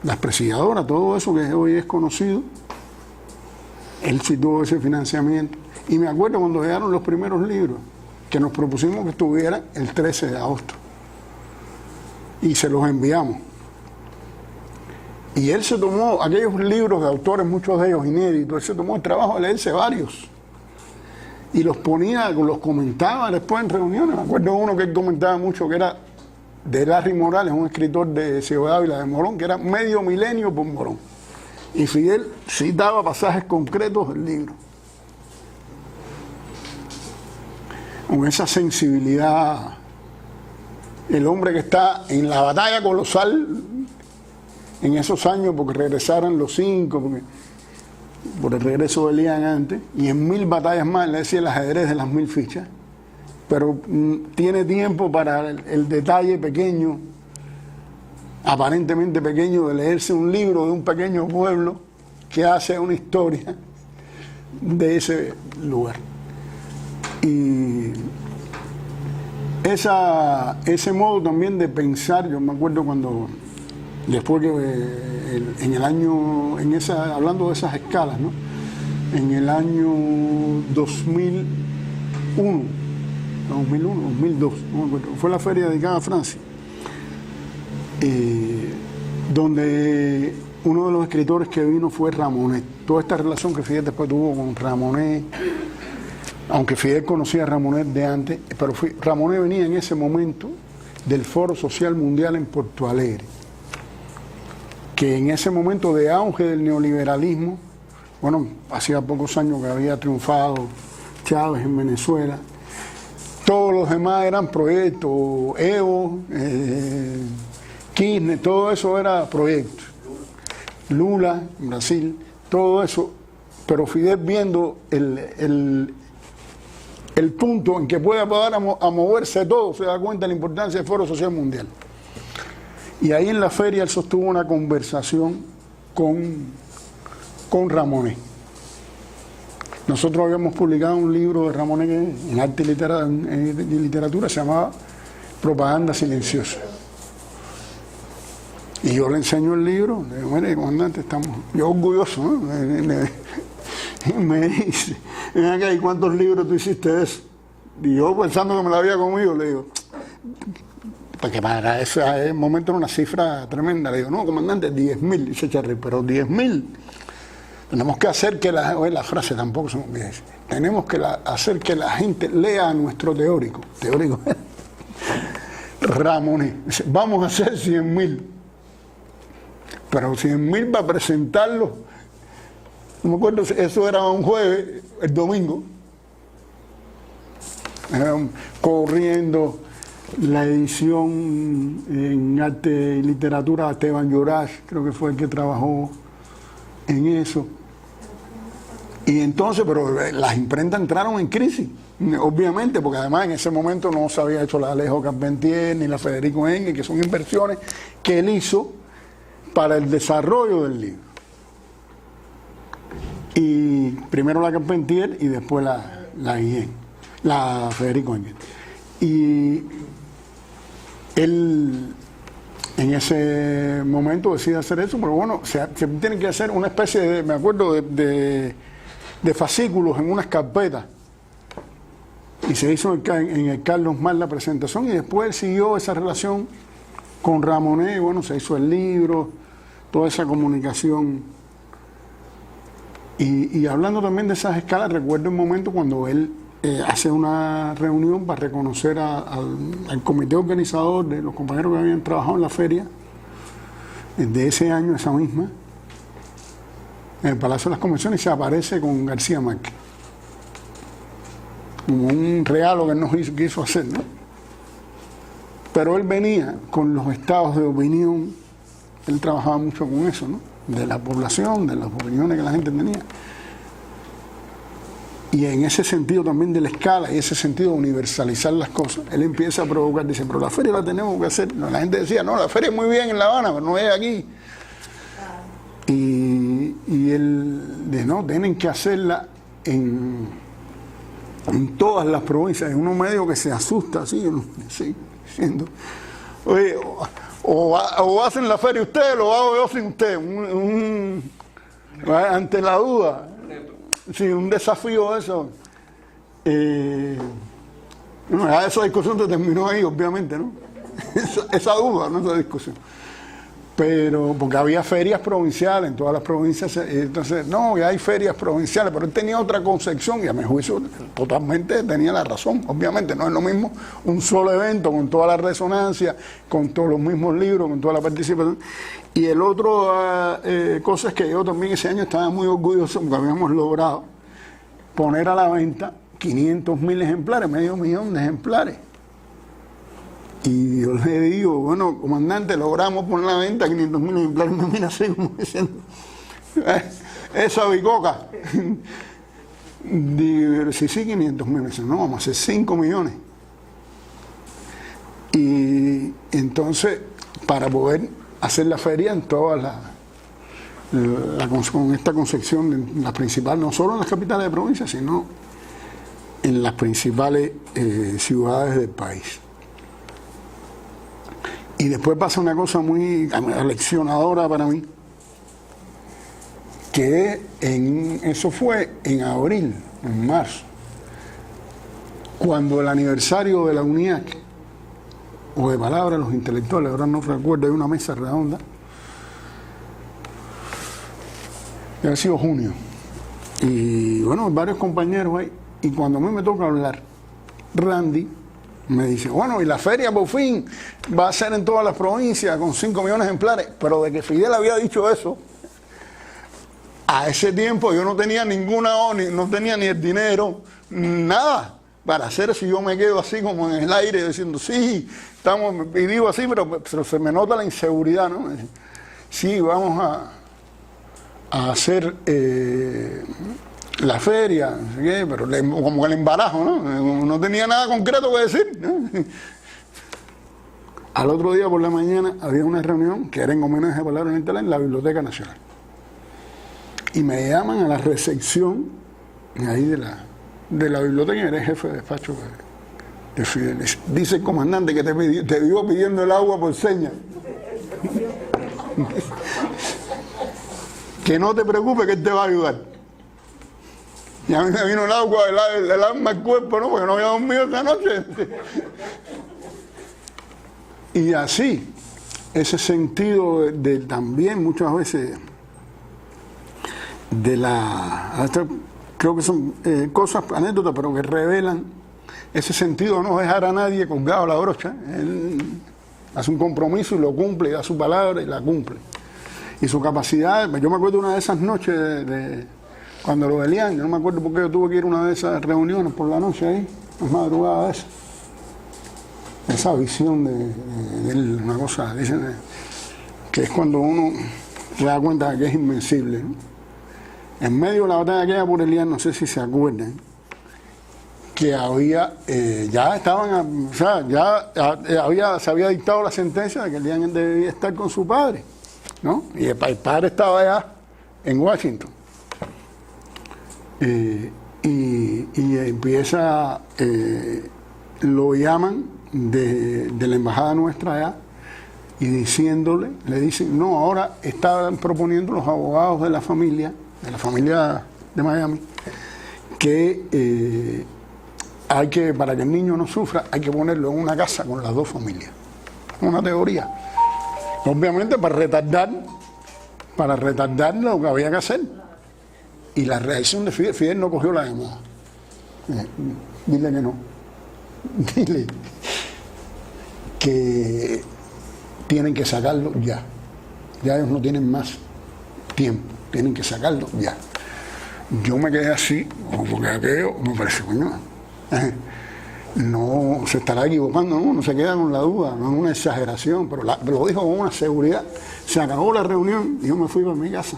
las presilladoras, todo eso que hoy es conocido. Él sí tuvo ese financiamiento. Y me acuerdo cuando llegaron los primeros libros, que nos propusimos que estuvieran el 13 de agosto. Y se los enviamos. Y él se tomó aquellos libros de autores, muchos de ellos inéditos, él se tomó el trabajo de leerse varios. Y los ponía, los comentaba después en reuniones. Me acuerdo uno que él comentaba mucho, que era de Larry Morales, un escritor de Ciudad Ávila de Morón, que era medio milenio por Morón. Y Fidel citaba pasajes concretos del libro. Con esa sensibilidad, el hombre que está en la batalla colosal en esos años, porque regresaran los 5, por el regreso de Lian antes, y en 1000 batallas más, le decía el ajedrez de las 1000 fichas, pero tiene tiempo para el detalle pequeño, aparentemente pequeño, de leerse un libro de un pequeño pueblo que hace una historia de ese lugar. Y ese modo también de pensar, yo me acuerdo cuando, después que en el año, hablando de esas escalas, ¿no? En el año 2002, no me acuerdo, fue la feria dedicada a Francia, donde uno de los escritores que vino fue Ramonet. Toda esta relación que Fidel después tuvo con Ramonet, aunque Fidel conocía a Ramonet de antes, pero Ramonet venía en ese momento del Foro Social Mundial en Porto Alegre, que en ese momento de auge del neoliberalismo, bueno, hacía pocos años que había triunfado Chávez en Venezuela, todos los demás eran proyectos, Evo, Kirchner, todo eso era proyectos, Lula en Brasil, todo eso, pero Fidel viendo el el punto en que puede parar a moverse todo, se da cuenta de la importancia del Foro Social Mundial. Y ahí en la feria él sostuvo una conversación con Ramonet. Nosotros habíamos publicado un libro de Ramonet en arte y literatura, se llamaba Propaganda Silenciosa. Y yo le enseño el libro, le digo, mire, comandante, estamos, yo orgulloso, ¿no? Me dice, ven acá, ¿y cuántos libros tú hiciste de eso? Y yo pensando que me lo había comido, le digo, porque para ese momento era una cifra tremenda, le digo, no, comandante, 10.000, dice Charly, pero 10.000, tenemos que hacer que la frase tampoco se me olvida, tenemos que hacer que la gente lea a nuestro teórico Ramonet, vamos a hacer 100.000, pero 100.000 para presentarlo, no me acuerdo, eso era un jueves, el domingo, corriendo la edición en arte y literatura, Esteban Llorach, creo que fue el que trabajó en eso. Y entonces, pero las imprentas entraron en crisis, obviamente, porque además en ese momento no se había hecho la Alejo Carpentier ni la Federico Engel, que son inversiones que él hizo para el desarrollo del libro. Y primero la Carpentier y después la Federico Engel. Y él en ese momento decide hacer eso, pero bueno, se tiene que hacer una especie de, me acuerdo, de fascículos en unas carpetas. Y se hizo en el Carlos Mar la presentación, y después él siguió esa relación con Ramonet, y bueno, se hizo el libro, toda esa comunicación. Y hablando también de esas escalas, recuerdo un momento cuando él hace una reunión para reconocer al comité organizador de los compañeros que habían trabajado en la feria de ese año, esa misma, en el Palacio de las Convenciones, y se aparece con García Márquez como un regalo que él nos quiso hacer, ¿no? Pero él venía con los estados de opinión, él trabajaba mucho con eso, ¿no? De la población, de las opiniones que la gente tenía. Y en ese sentido también de la escala y ese sentido de universalizar las cosas, él empieza a provocar, dice, pero la feria la tenemos que hacer. La gente decía, no, la feria es muy bien en La Habana, pero no es aquí. Y él dice, no, tienen que hacerla en todas las provincias. Es uno medio que se asusta así, diciendo, oye, o hacen la feria ustedes, lo hago yo sin ustedes. Ante la duda. Sí, un desafío eso. Bueno, esa discusión se terminó ahí, obviamente, ¿no? esa duda, ¿no? Esa discusión. Pero, porque había ferias provinciales en todas las provincias, entonces, no, ya hay ferias provinciales, pero él tenía otra concepción y a mi juicio totalmente tenía la razón, obviamente, no es lo mismo un solo evento con toda la resonancia, con todos los mismos libros, con toda la participación. Y el otro cosa es que yo también ese año estaba muy orgulloso porque habíamos logrado poner a la venta 500.000 ejemplares, medio millón de ejemplares. Y yo le digo, bueno, comandante, logramos poner a la venta 500.000 ejemplares. Me mira así como diciendo, esa bicoca. Digo, sí, 500.000. Me dice, no, vamos a hacer 5 millones. Y entonces, para poder hacer la feria en todas con esta concepción en las principales, no solo en las capitales de provincia, sino en las principales ciudades del país. Y después pasa una cosa muy aleccionadora para mí, que eso fue en abril, en marzo, cuando el aniversario de la UNIAC, o de Palabra de los Intelectuales, ahora no recuerdo, hay una mesa redonda, debe haber sido junio, y bueno, varios compañeros ahí, y cuando a mí me toca hablar, Randy me dice, bueno, y la feria por fin va a ser en todas las provincias con 5 millones de ejemplares, pero de que Fidel había dicho eso, a ese tiempo yo no tenía no tenía ni el dinero, nada para hacer eso. Yo me quedo así como en el aire diciendo, sí, y digo así, pero se me nota la inseguridad, ¿no? Sí, vamos a hacer la feria, no sé qué, pero como que el embarajo, ¿no? No tenía nada concreto que decir, ¿no? Al otro día por la mañana había una reunión que era en homenaje a Palabra Oriental en la Biblioteca Nacional. Y me llaman a la recepción ahí de la biblioteca, y era el jefe de despacho de Fidel. Dice el comandante que te vio pidiendo el agua por señas. Que no te preocupes, que él te va a ayudar. Y a mí me vino el agua, el alma al cuerpo, ¿no? Porque no había dormido esa noche. Y así, ese sentido de también muchas veces de hasta creo que son cosas, anécdotas, pero que revelan ese sentido de no dejar a nadie colgado a la brocha. Él hace un compromiso y lo cumple, y da su palabra y la cumple. Y su capacidad, yo me acuerdo una de esas noches cuando lo velían, yo no me acuerdo por qué yo tuve que ir a una de esas reuniones por la noche ahí, las madrugadas esa visión de él, una cosa, dicen que es cuando uno se da cuenta de que es invencible, ¿no? En medio de la batalla aquella por Elián, no sé si se acuerdan, que había, ya estaban, o sea, se había dictado la sentencia de que Elián debía estar con su padre, ¿no? Y el padre estaba allá en Washington. Y empieza, lo llaman de la embajada nuestra allá y diciéndole, le dicen, no, ahora estaban proponiendo los abogados de la familia de Miami, que hay que, para que el niño no sufra, hay que ponerlo en una casa con las dos familias. Una teoría. Obviamente para retardar lo que había que hacer. Y la reacción de Fidel no cogió la llamada. Dile que no. Dile que tienen que sacarlo ya. Ya ellos no tienen más tiempo. Tienen que sacarlo ya. Yo me quedé así, porque aquello me parece, coño, no se estará equivocando, no se queda con la duda, no es una exageración, pero lo dijo con una seguridad. Se acabó la reunión y yo me fui para mi casa.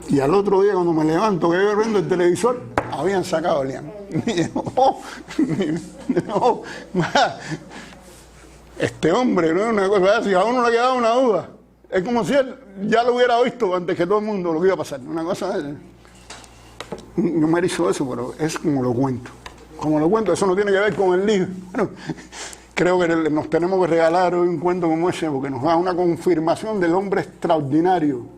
Y al otro día, cuando me levanto, que yo viendo el televisor, habían sacado a Elián. Este hombre, no es una cosa así, a uno le quedaba una duda. Es como si él ya lo hubiera visto antes que todo el mundo lo que iba a pasar. Una cosa, no me hizo eso, pero es como lo cuento. Como lo cuento, eso no tiene que ver con el libro. Bueno, creo que nos tenemos que regalar hoy un cuento como ese, porque nos da una confirmación del hombre extraordinario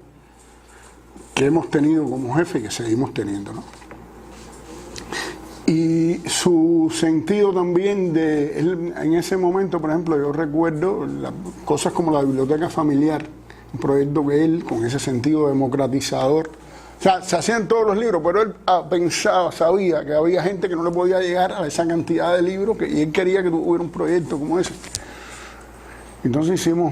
que hemos tenido como jefe y que seguimos teniendo, ¿no? Y su sentido también de él, en ese momento, por ejemplo, yo recuerdo cosas como la biblioteca familiar, un proyecto que él, con ese sentido democratizador, o sea, se hacían todos los libros, pero él pensaba, sabía que había gente que no le podía llegar a esa cantidad de libros, y él quería que hubiera un proyecto como ese. Entonces hicimos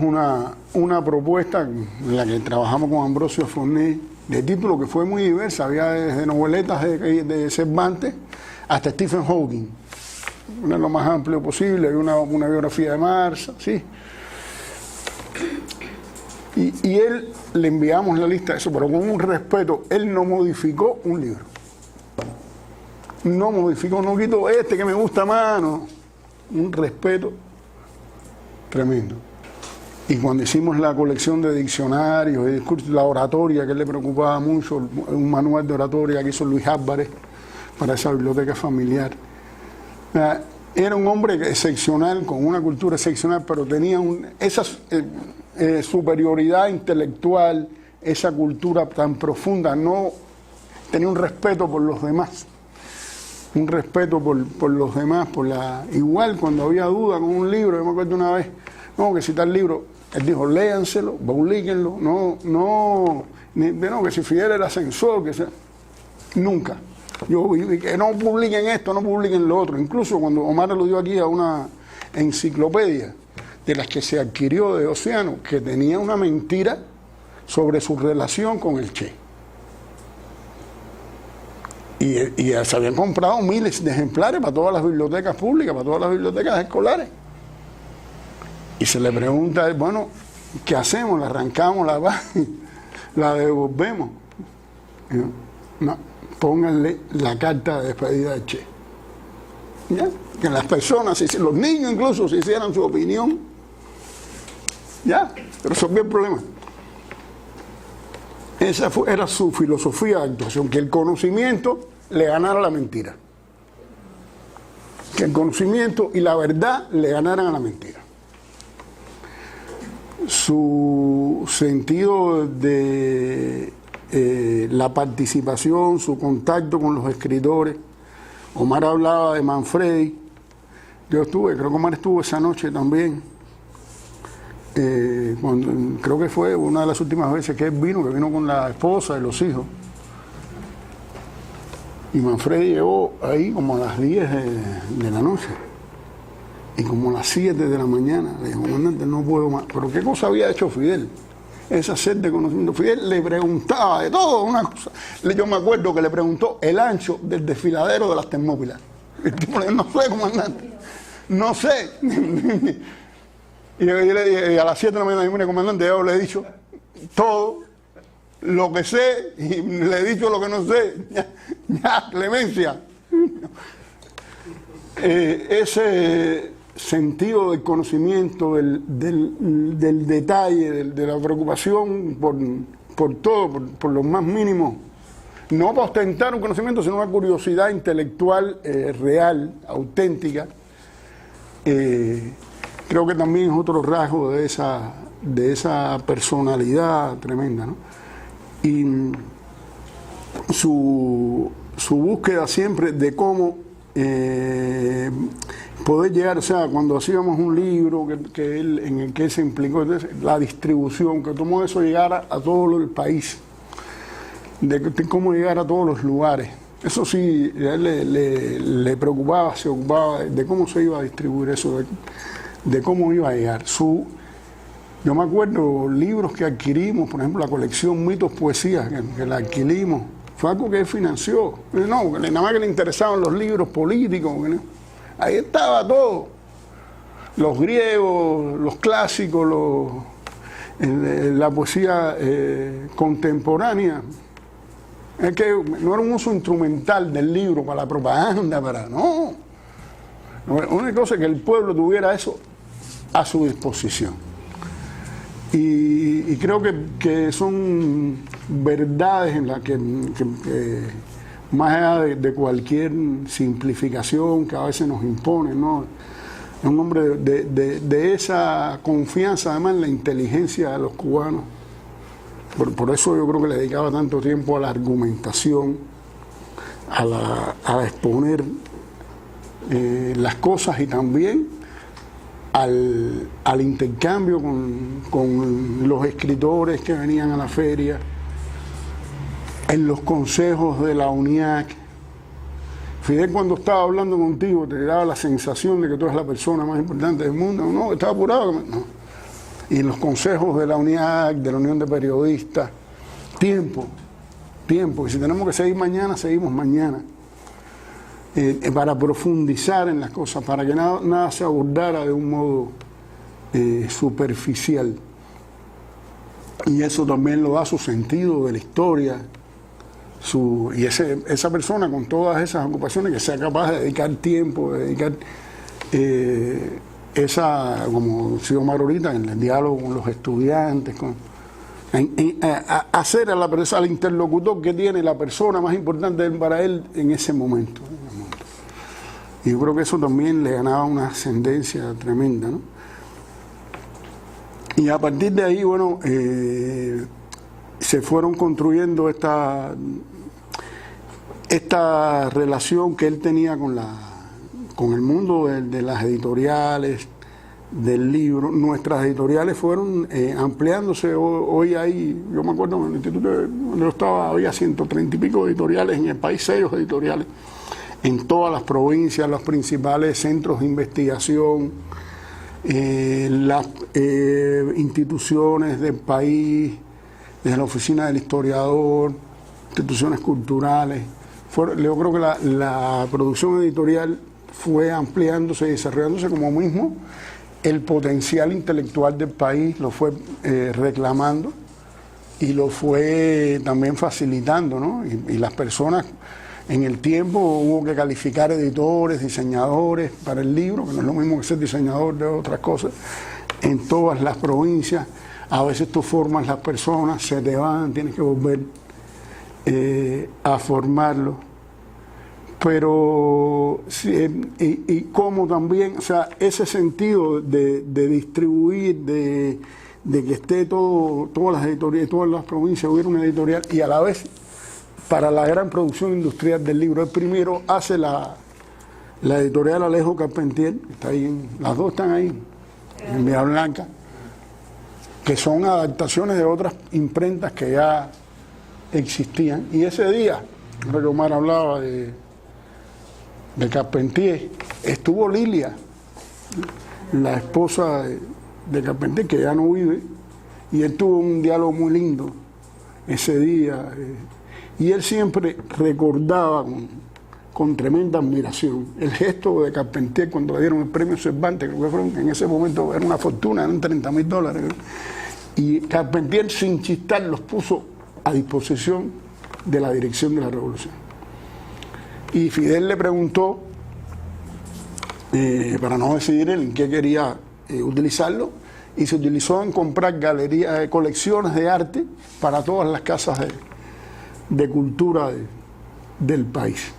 una propuesta en la que trabajamos con Ambrosio Fornés, de título que fue muy diversa, había desde noveletas de Cervantes hasta Stephen Hawking, lo más amplio posible, había una biografía de Marx, sí. Y él le enviamos la lista de eso, pero con un respeto, él no modificó un libro. No modificó, no quitó este que me gusta más, no. Un respeto tremendo. Y cuando hicimos la colección de diccionarios, la oratoria, que le preocupaba mucho, un manual de oratoria que hizo Luis Álvarez para esa biblioteca familiar. Era un hombre excepcional, con una cultura excepcional, pero tenía esa superioridad intelectual, esa cultura tan profunda, no tenía un respeto por los demás. Un respeto por los demás, igual cuando había duda con un libro, yo me acuerdo una vez, no, que si tal libro, él dijo, léanselo, publíquenlo, que si Fidel era censor, nunca. Yo vi que no publiquen esto, no publiquen lo otro. Incluso cuando Omar lo dio aquí a una enciclopedia de las que se adquirió de Océano, que tenía una mentira sobre su relación con el Che. Y se habían comprado miles de ejemplares para todas las bibliotecas públicas, para todas las bibliotecas escolares. Y se le pregunta, bueno, ¿qué hacemos? ¿La arrancamos, la devolvemos? No, pónganle la carta de despedida de Che. ¿Ya? Que las personas, los niños incluso, se hicieran su opinión, ya, resolvió el problema. Esa era su filosofía de actuación, que el conocimiento le ganara a la mentira. Que el conocimiento y la verdad le ganaran a la mentira. Su sentido de la participación, su contacto con los escritores. Omar hablaba de Manfredi. Yo estuve, creo que Omar estuvo esa noche también. Creo que fue una de las últimas veces que él vino, que vino con la esposa y los hijos. Y Manfredi llegó ahí como a las 10 de la noche. Y como a las 7 de la mañana le dijo, comandante, no puedo más. Pero ¿qué cosa había hecho Fidel? Esa sed de conocimiento. Fidel le preguntaba de todo, una cosa. Yo me acuerdo que le preguntó el ancho del desfiladero de las Termópilas. No sé, comandante, no sé. Y yo le dije, a las 7 de la mañana, mire, comandante, yo le he dicho todo lo que sé y le he dicho lo que no sé. Ya, clemencia. Ese sentido del conocimiento, del detalle, de la preocupación por todo, por lo más mínimo, no para ostentar un conocimiento, sino una curiosidad intelectual real, auténtica. Creo que también es otro rasgo de esa personalidad tremenda, ¿no? Y su búsqueda siempre de cómo poder llegar, o sea, cuando hacíamos un libro en el que él se implicó, la distribución, que tomó eso llegara a todo el país, de cómo llegar a todos los lugares. Eso sí, a él le preocupaba, se ocupaba de cómo se iba a distribuir eso, de cómo iba a llegar. Yo me acuerdo libros que adquirimos, por ejemplo, la colección Mitos, Poesías, que la adquirimos, fue algo que él financió. No, nada más que le interesaban los libros políticos. ¿No? Ahí estaba todo. Los griegos, los clásicos, la poesía contemporánea. Es que no era un uso instrumental del libro para la propaganda, no. Una cosa es que el pueblo tuviera eso a su disposición. Y creo que son verdades en las que más allá de cualquier simplificación que a veces nos impone, ¿no? Es un hombre de esa confianza, además, en la inteligencia de los cubanos. Por eso yo creo que le dedicaba tanto tiempo a la argumentación, a exponer las cosas y también al intercambio con los escritores que venían a la feria, en los consejos de la UNIAC. Fidel, cuando estaba hablando contigo, te daba la sensación de que tú eres la persona más importante del mundo. No, estaba apurado. No. Y en los consejos de la UNIAC, de la Unión de Periodistas, tiempo. Y si tenemos que seguir mañana, seguimos mañana. Para profundizar en las cosas, para que nada se abordara de un modo superficial. Y eso también lo da su sentido de la historia, esa persona con todas esas ocupaciones, que sea capaz de dedicar tiempo, de dedicar como decía Omar ahorita, en el diálogo con los estudiantes, hacer al interlocutor que tiene la persona más importante para él en ese momento. Y yo creo que eso también le ganaba una ascendencia tremenda, ¿no? Y a partir de ahí, bueno, se fueron construyendo esta relación que él tenía con el mundo de las editoriales, del libro. Nuestras editoriales fueron ampliándose. Hoy hay, yo me acuerdo en el instituto donde yo estaba, había 130 y pico editoriales en el país, sellos editoriales, en todas las provincias, los principales centros de investigación, las instituciones del país, desde la oficina del historiador, instituciones culturales. Yo creo que la producción editorial fue ampliándose y desarrollándose, como mismo el potencial intelectual del país lo fue reclamando, y lo fue también facilitando, ¿no? Y las personas, en el tiempo hubo que calificar editores, diseñadores para el libro, que no es lo mismo que ser diseñador de otras cosas, en todas las provincias. A veces tú formas las personas, se te van, tienes que volver a formarlos. Pero, y como también, o sea, ese sentido de distribuir, de que esté todas las editoriales, todas las provincias hubiera una editorial, y a la vez para la gran producción industrial del libro. El primero hace la editorial Alejo Carpentier, que está ahí, las dos están ahí, en Villa Blanca, que son adaptaciones de otras imprentas que ya existían. Y ese día, creo que Omar hablaba de Carpentier, estuvo Lilia, la esposa de Carpentier, que ya no vive, y él tuvo un diálogo muy lindo ese día, y él siempre recordaba con tremenda admiración el gesto de Carpentier cuando le dieron el premio Cervantes, creo que fueron, en ese momento era una fortuna, eran $30,000, y Carpentier sin chistar los puso a disposición de la dirección de la revolución. Y Fidel le preguntó, para no decidir él en qué quería utilizarlo, y se utilizó en comprar galerías, colecciones de arte para todas las casas de cultura del país.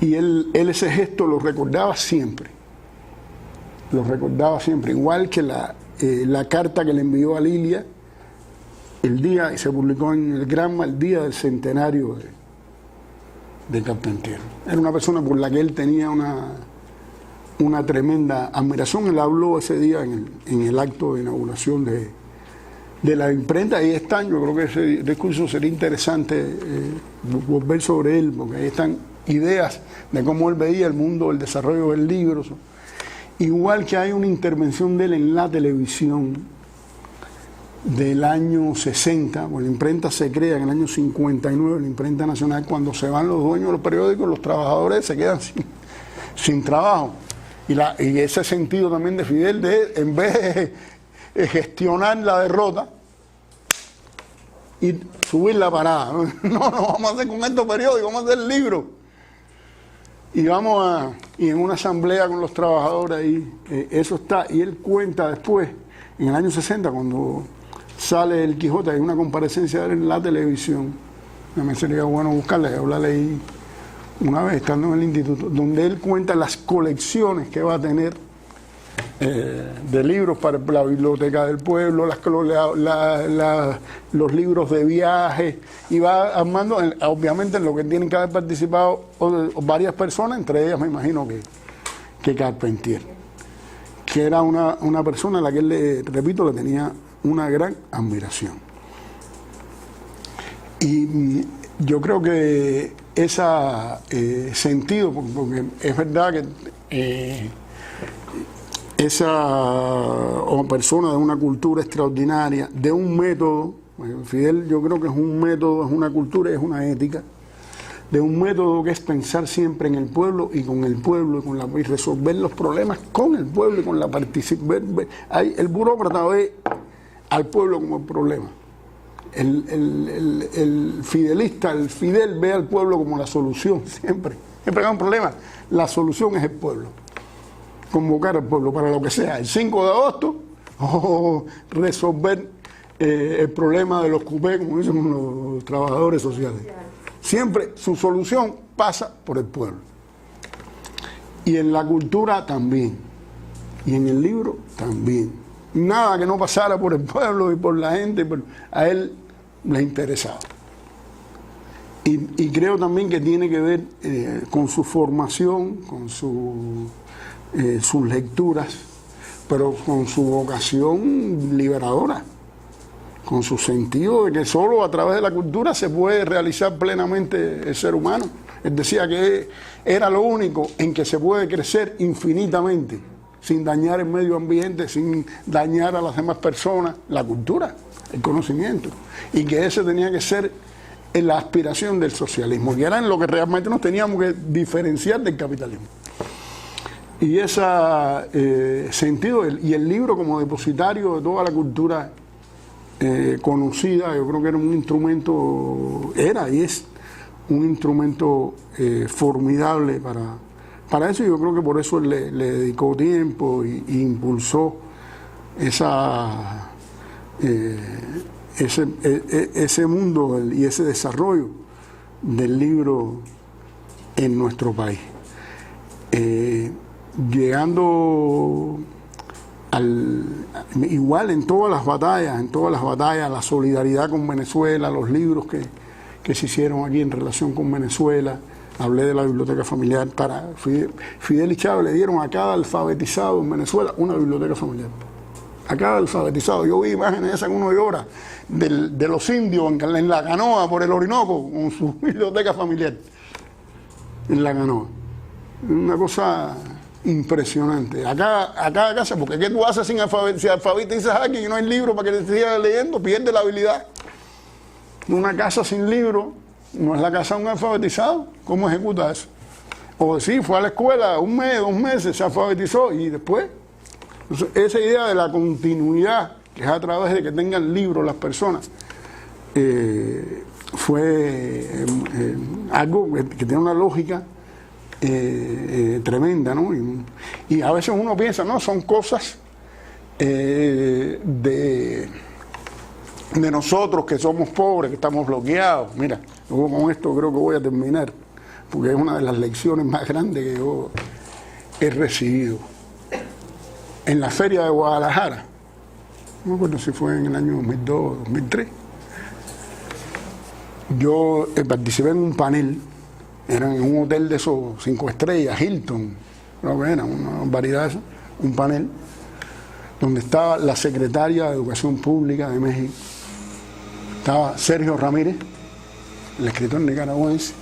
Y él ese gesto lo recordaba siempre, igual que la carta que le envió a Lilia el día, y se publicó en el Granma el día del centenario de Carpentier. Era una persona por la que él tenía una tremenda admiración. Él habló ese día en el acto de inauguración de la imprenta. Ahí están, yo creo que ese discurso sería interesante volver sobre él, porque ahí están ideas de cómo él veía el mundo, el desarrollo del libro. Igual que hay una intervención de él en la televisión del año 60, bueno, la imprenta se crea en el año 59, la imprenta nacional. Cuando se van los dueños de los periódicos, los trabajadores se quedan sin trabajo. Y ese sentido también de Fidel, de en vez de gestionar la derrota y subir la parada, no, vamos a hacer con estos periódicos, vamos a hacer libros. Y y en una asamblea con los trabajadores ahí, eso está. Y él cuenta después, en el año 60, cuando sale el Quijote, hay una comparecencia de él en la televisión, me sería bueno buscarla y hablarle ahí una vez estando en el instituto, donde él cuenta las colecciones que va a tener de libros para la biblioteca del pueblo, los libros de viaje, y va armando, obviamente en lo que tienen que haber participado varias personas, entre ellas me imagino que Carpentier, que era una persona a la que él, repito, le tenía una gran admiración. Y yo creo que ese sentido, porque es verdad que esa persona de una cultura extraordinaria, de un método, Fidel yo creo que es un método, es una cultura y es una ética, de un método que es pensar siempre en el pueblo y con el pueblo y resolver los problemas con el pueblo y con la participación. El burócrata ve al pueblo como el problema. El fidelista, el Fidel ve al pueblo como la solución, siempre que hay un problema, la solución es el pueblo. Convocar al pueblo para lo que sea, el 5 de agosto, o resolver el problema de los cupés, como dicen los trabajadores sociales. Siempre su solución pasa por el pueblo. Y en la cultura también, y en el libro también. Nada que no pasara por el pueblo y por la gente, pero a él le interesaba. Y creo también que tiene que ver con su formación, con sus lecturas, pero con su vocación liberadora, con su sentido de que solo a través de la cultura se puede realizar plenamente el ser humano. Él decía que era lo único en que se puede crecer infinitamente, sin dañar el medio ambiente, sin dañar a las demás personas, la cultura, el conocimiento, y que ese tenía que ser la aspiración del socialismo, que era en lo que realmente nos teníamos que diferenciar del capitalismo. Y ese sentido, y el libro como depositario de toda la cultura conocida. Yo creo que era un instrumento, era y es un instrumento formidable para eso. Y yo creo que por eso él le dedicó tiempo y impulsó ese mundo y ese desarrollo del libro en nuestro país. Llegando igual en todas las batallas, la solidaridad con Venezuela, los libros que se hicieron aquí en relación con Venezuela. Hablé de la biblioteca familiar. Para Fidel y Chávez le dieron a cada alfabetizado en Venezuela una biblioteca familiar. A cada alfabetizado. Yo vi imágenes de esas que uno llora de los indios en la canoa por el Orinoco con su biblioteca familiar en la canoa. Una cosa impresionante. A cada casa, porque ¿qué tú haces si alfabetizas a alguien y no hay libro para que te siga leyendo? Pierde la habilidad. Una casa sin libro no es la casa de un alfabetizado. ¿Cómo ejecuta eso? O sí, fue a la escuela un mes, 2 meses, se alfabetizó y después. Entonces, esa idea de la continuidad, que es a través de que tengan libros las personas, fue algo que tiene una lógica tremenda, ¿no? Y a veces uno piensa, no, son cosas de nosotros que somos pobres, que estamos bloqueados. Mira, yo con esto creo que voy a terminar, porque es una de las lecciones más grandes que yo he recibido. En la feria de Guadalajara, no me acuerdo si fue en el año 2002 2003, yo participé en un panel. Era en un hotel de esos 5 estrellas, Hilton, creo que era una variedad, un panel, donde estaba la secretaria de Educación Pública de México, estaba Sergio Ramírez, el escritor nicaragüense,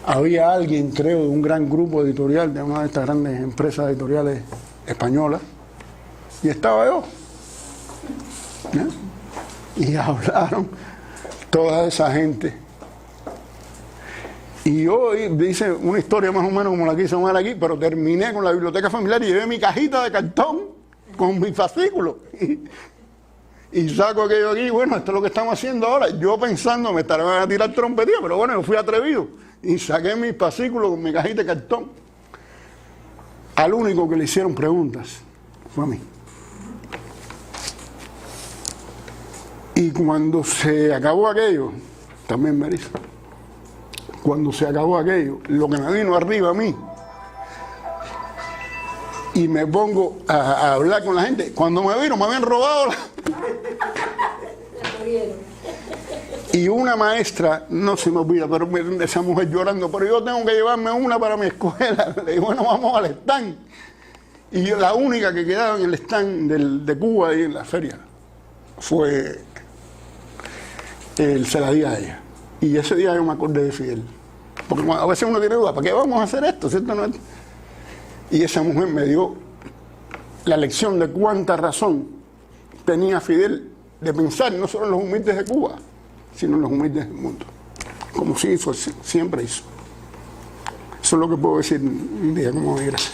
había alguien, creo, de un gran grupo editorial, de una de estas grandes empresas editoriales españolas, y estaba yo, ¿no? Y hablaron toda esa gente. Y yo hice una historia más o menos como la que hice Omar aquí, pero terminé con la biblioteca familiar y llevé mi cajita de cartón con mis fascículos. Y saco aquello aquí, bueno, esto es lo que estamos haciendo ahora. Yo pensando, me estaban a tirar trompetilla, pero bueno, yo fui atrevido. Y saqué mis fascículos con mi cajita de cartón. Al único que le hicieron preguntas fue a mí. Y cuando se acabó aquello, también me dijo. Cuando se acabó aquello, lo que me vino arriba a mí, y me pongo a hablar con la gente, cuando me vieron, me habían robado y una maestra, no se me olvida, pero esa mujer llorando, pero yo tengo que llevarme una para mi escuela. Le digo, bueno, vamos al stand. Y yo, la única que quedaba en el stand de Cuba ahí en la feria fue se la di a ella. Y ese día yo me acordé de Fidel. Porque a veces uno tiene duda, ¿para qué vamos a hacer esto? ¿Cierto? ¿No? Y esa mujer me dio la lección de cuánta razón tenía Fidel de pensar no solo en los humildes de Cuba, sino en los humildes del mundo. Como sí hizo, siempre hizo. Eso es lo que puedo decir un día como hoy. Gracias.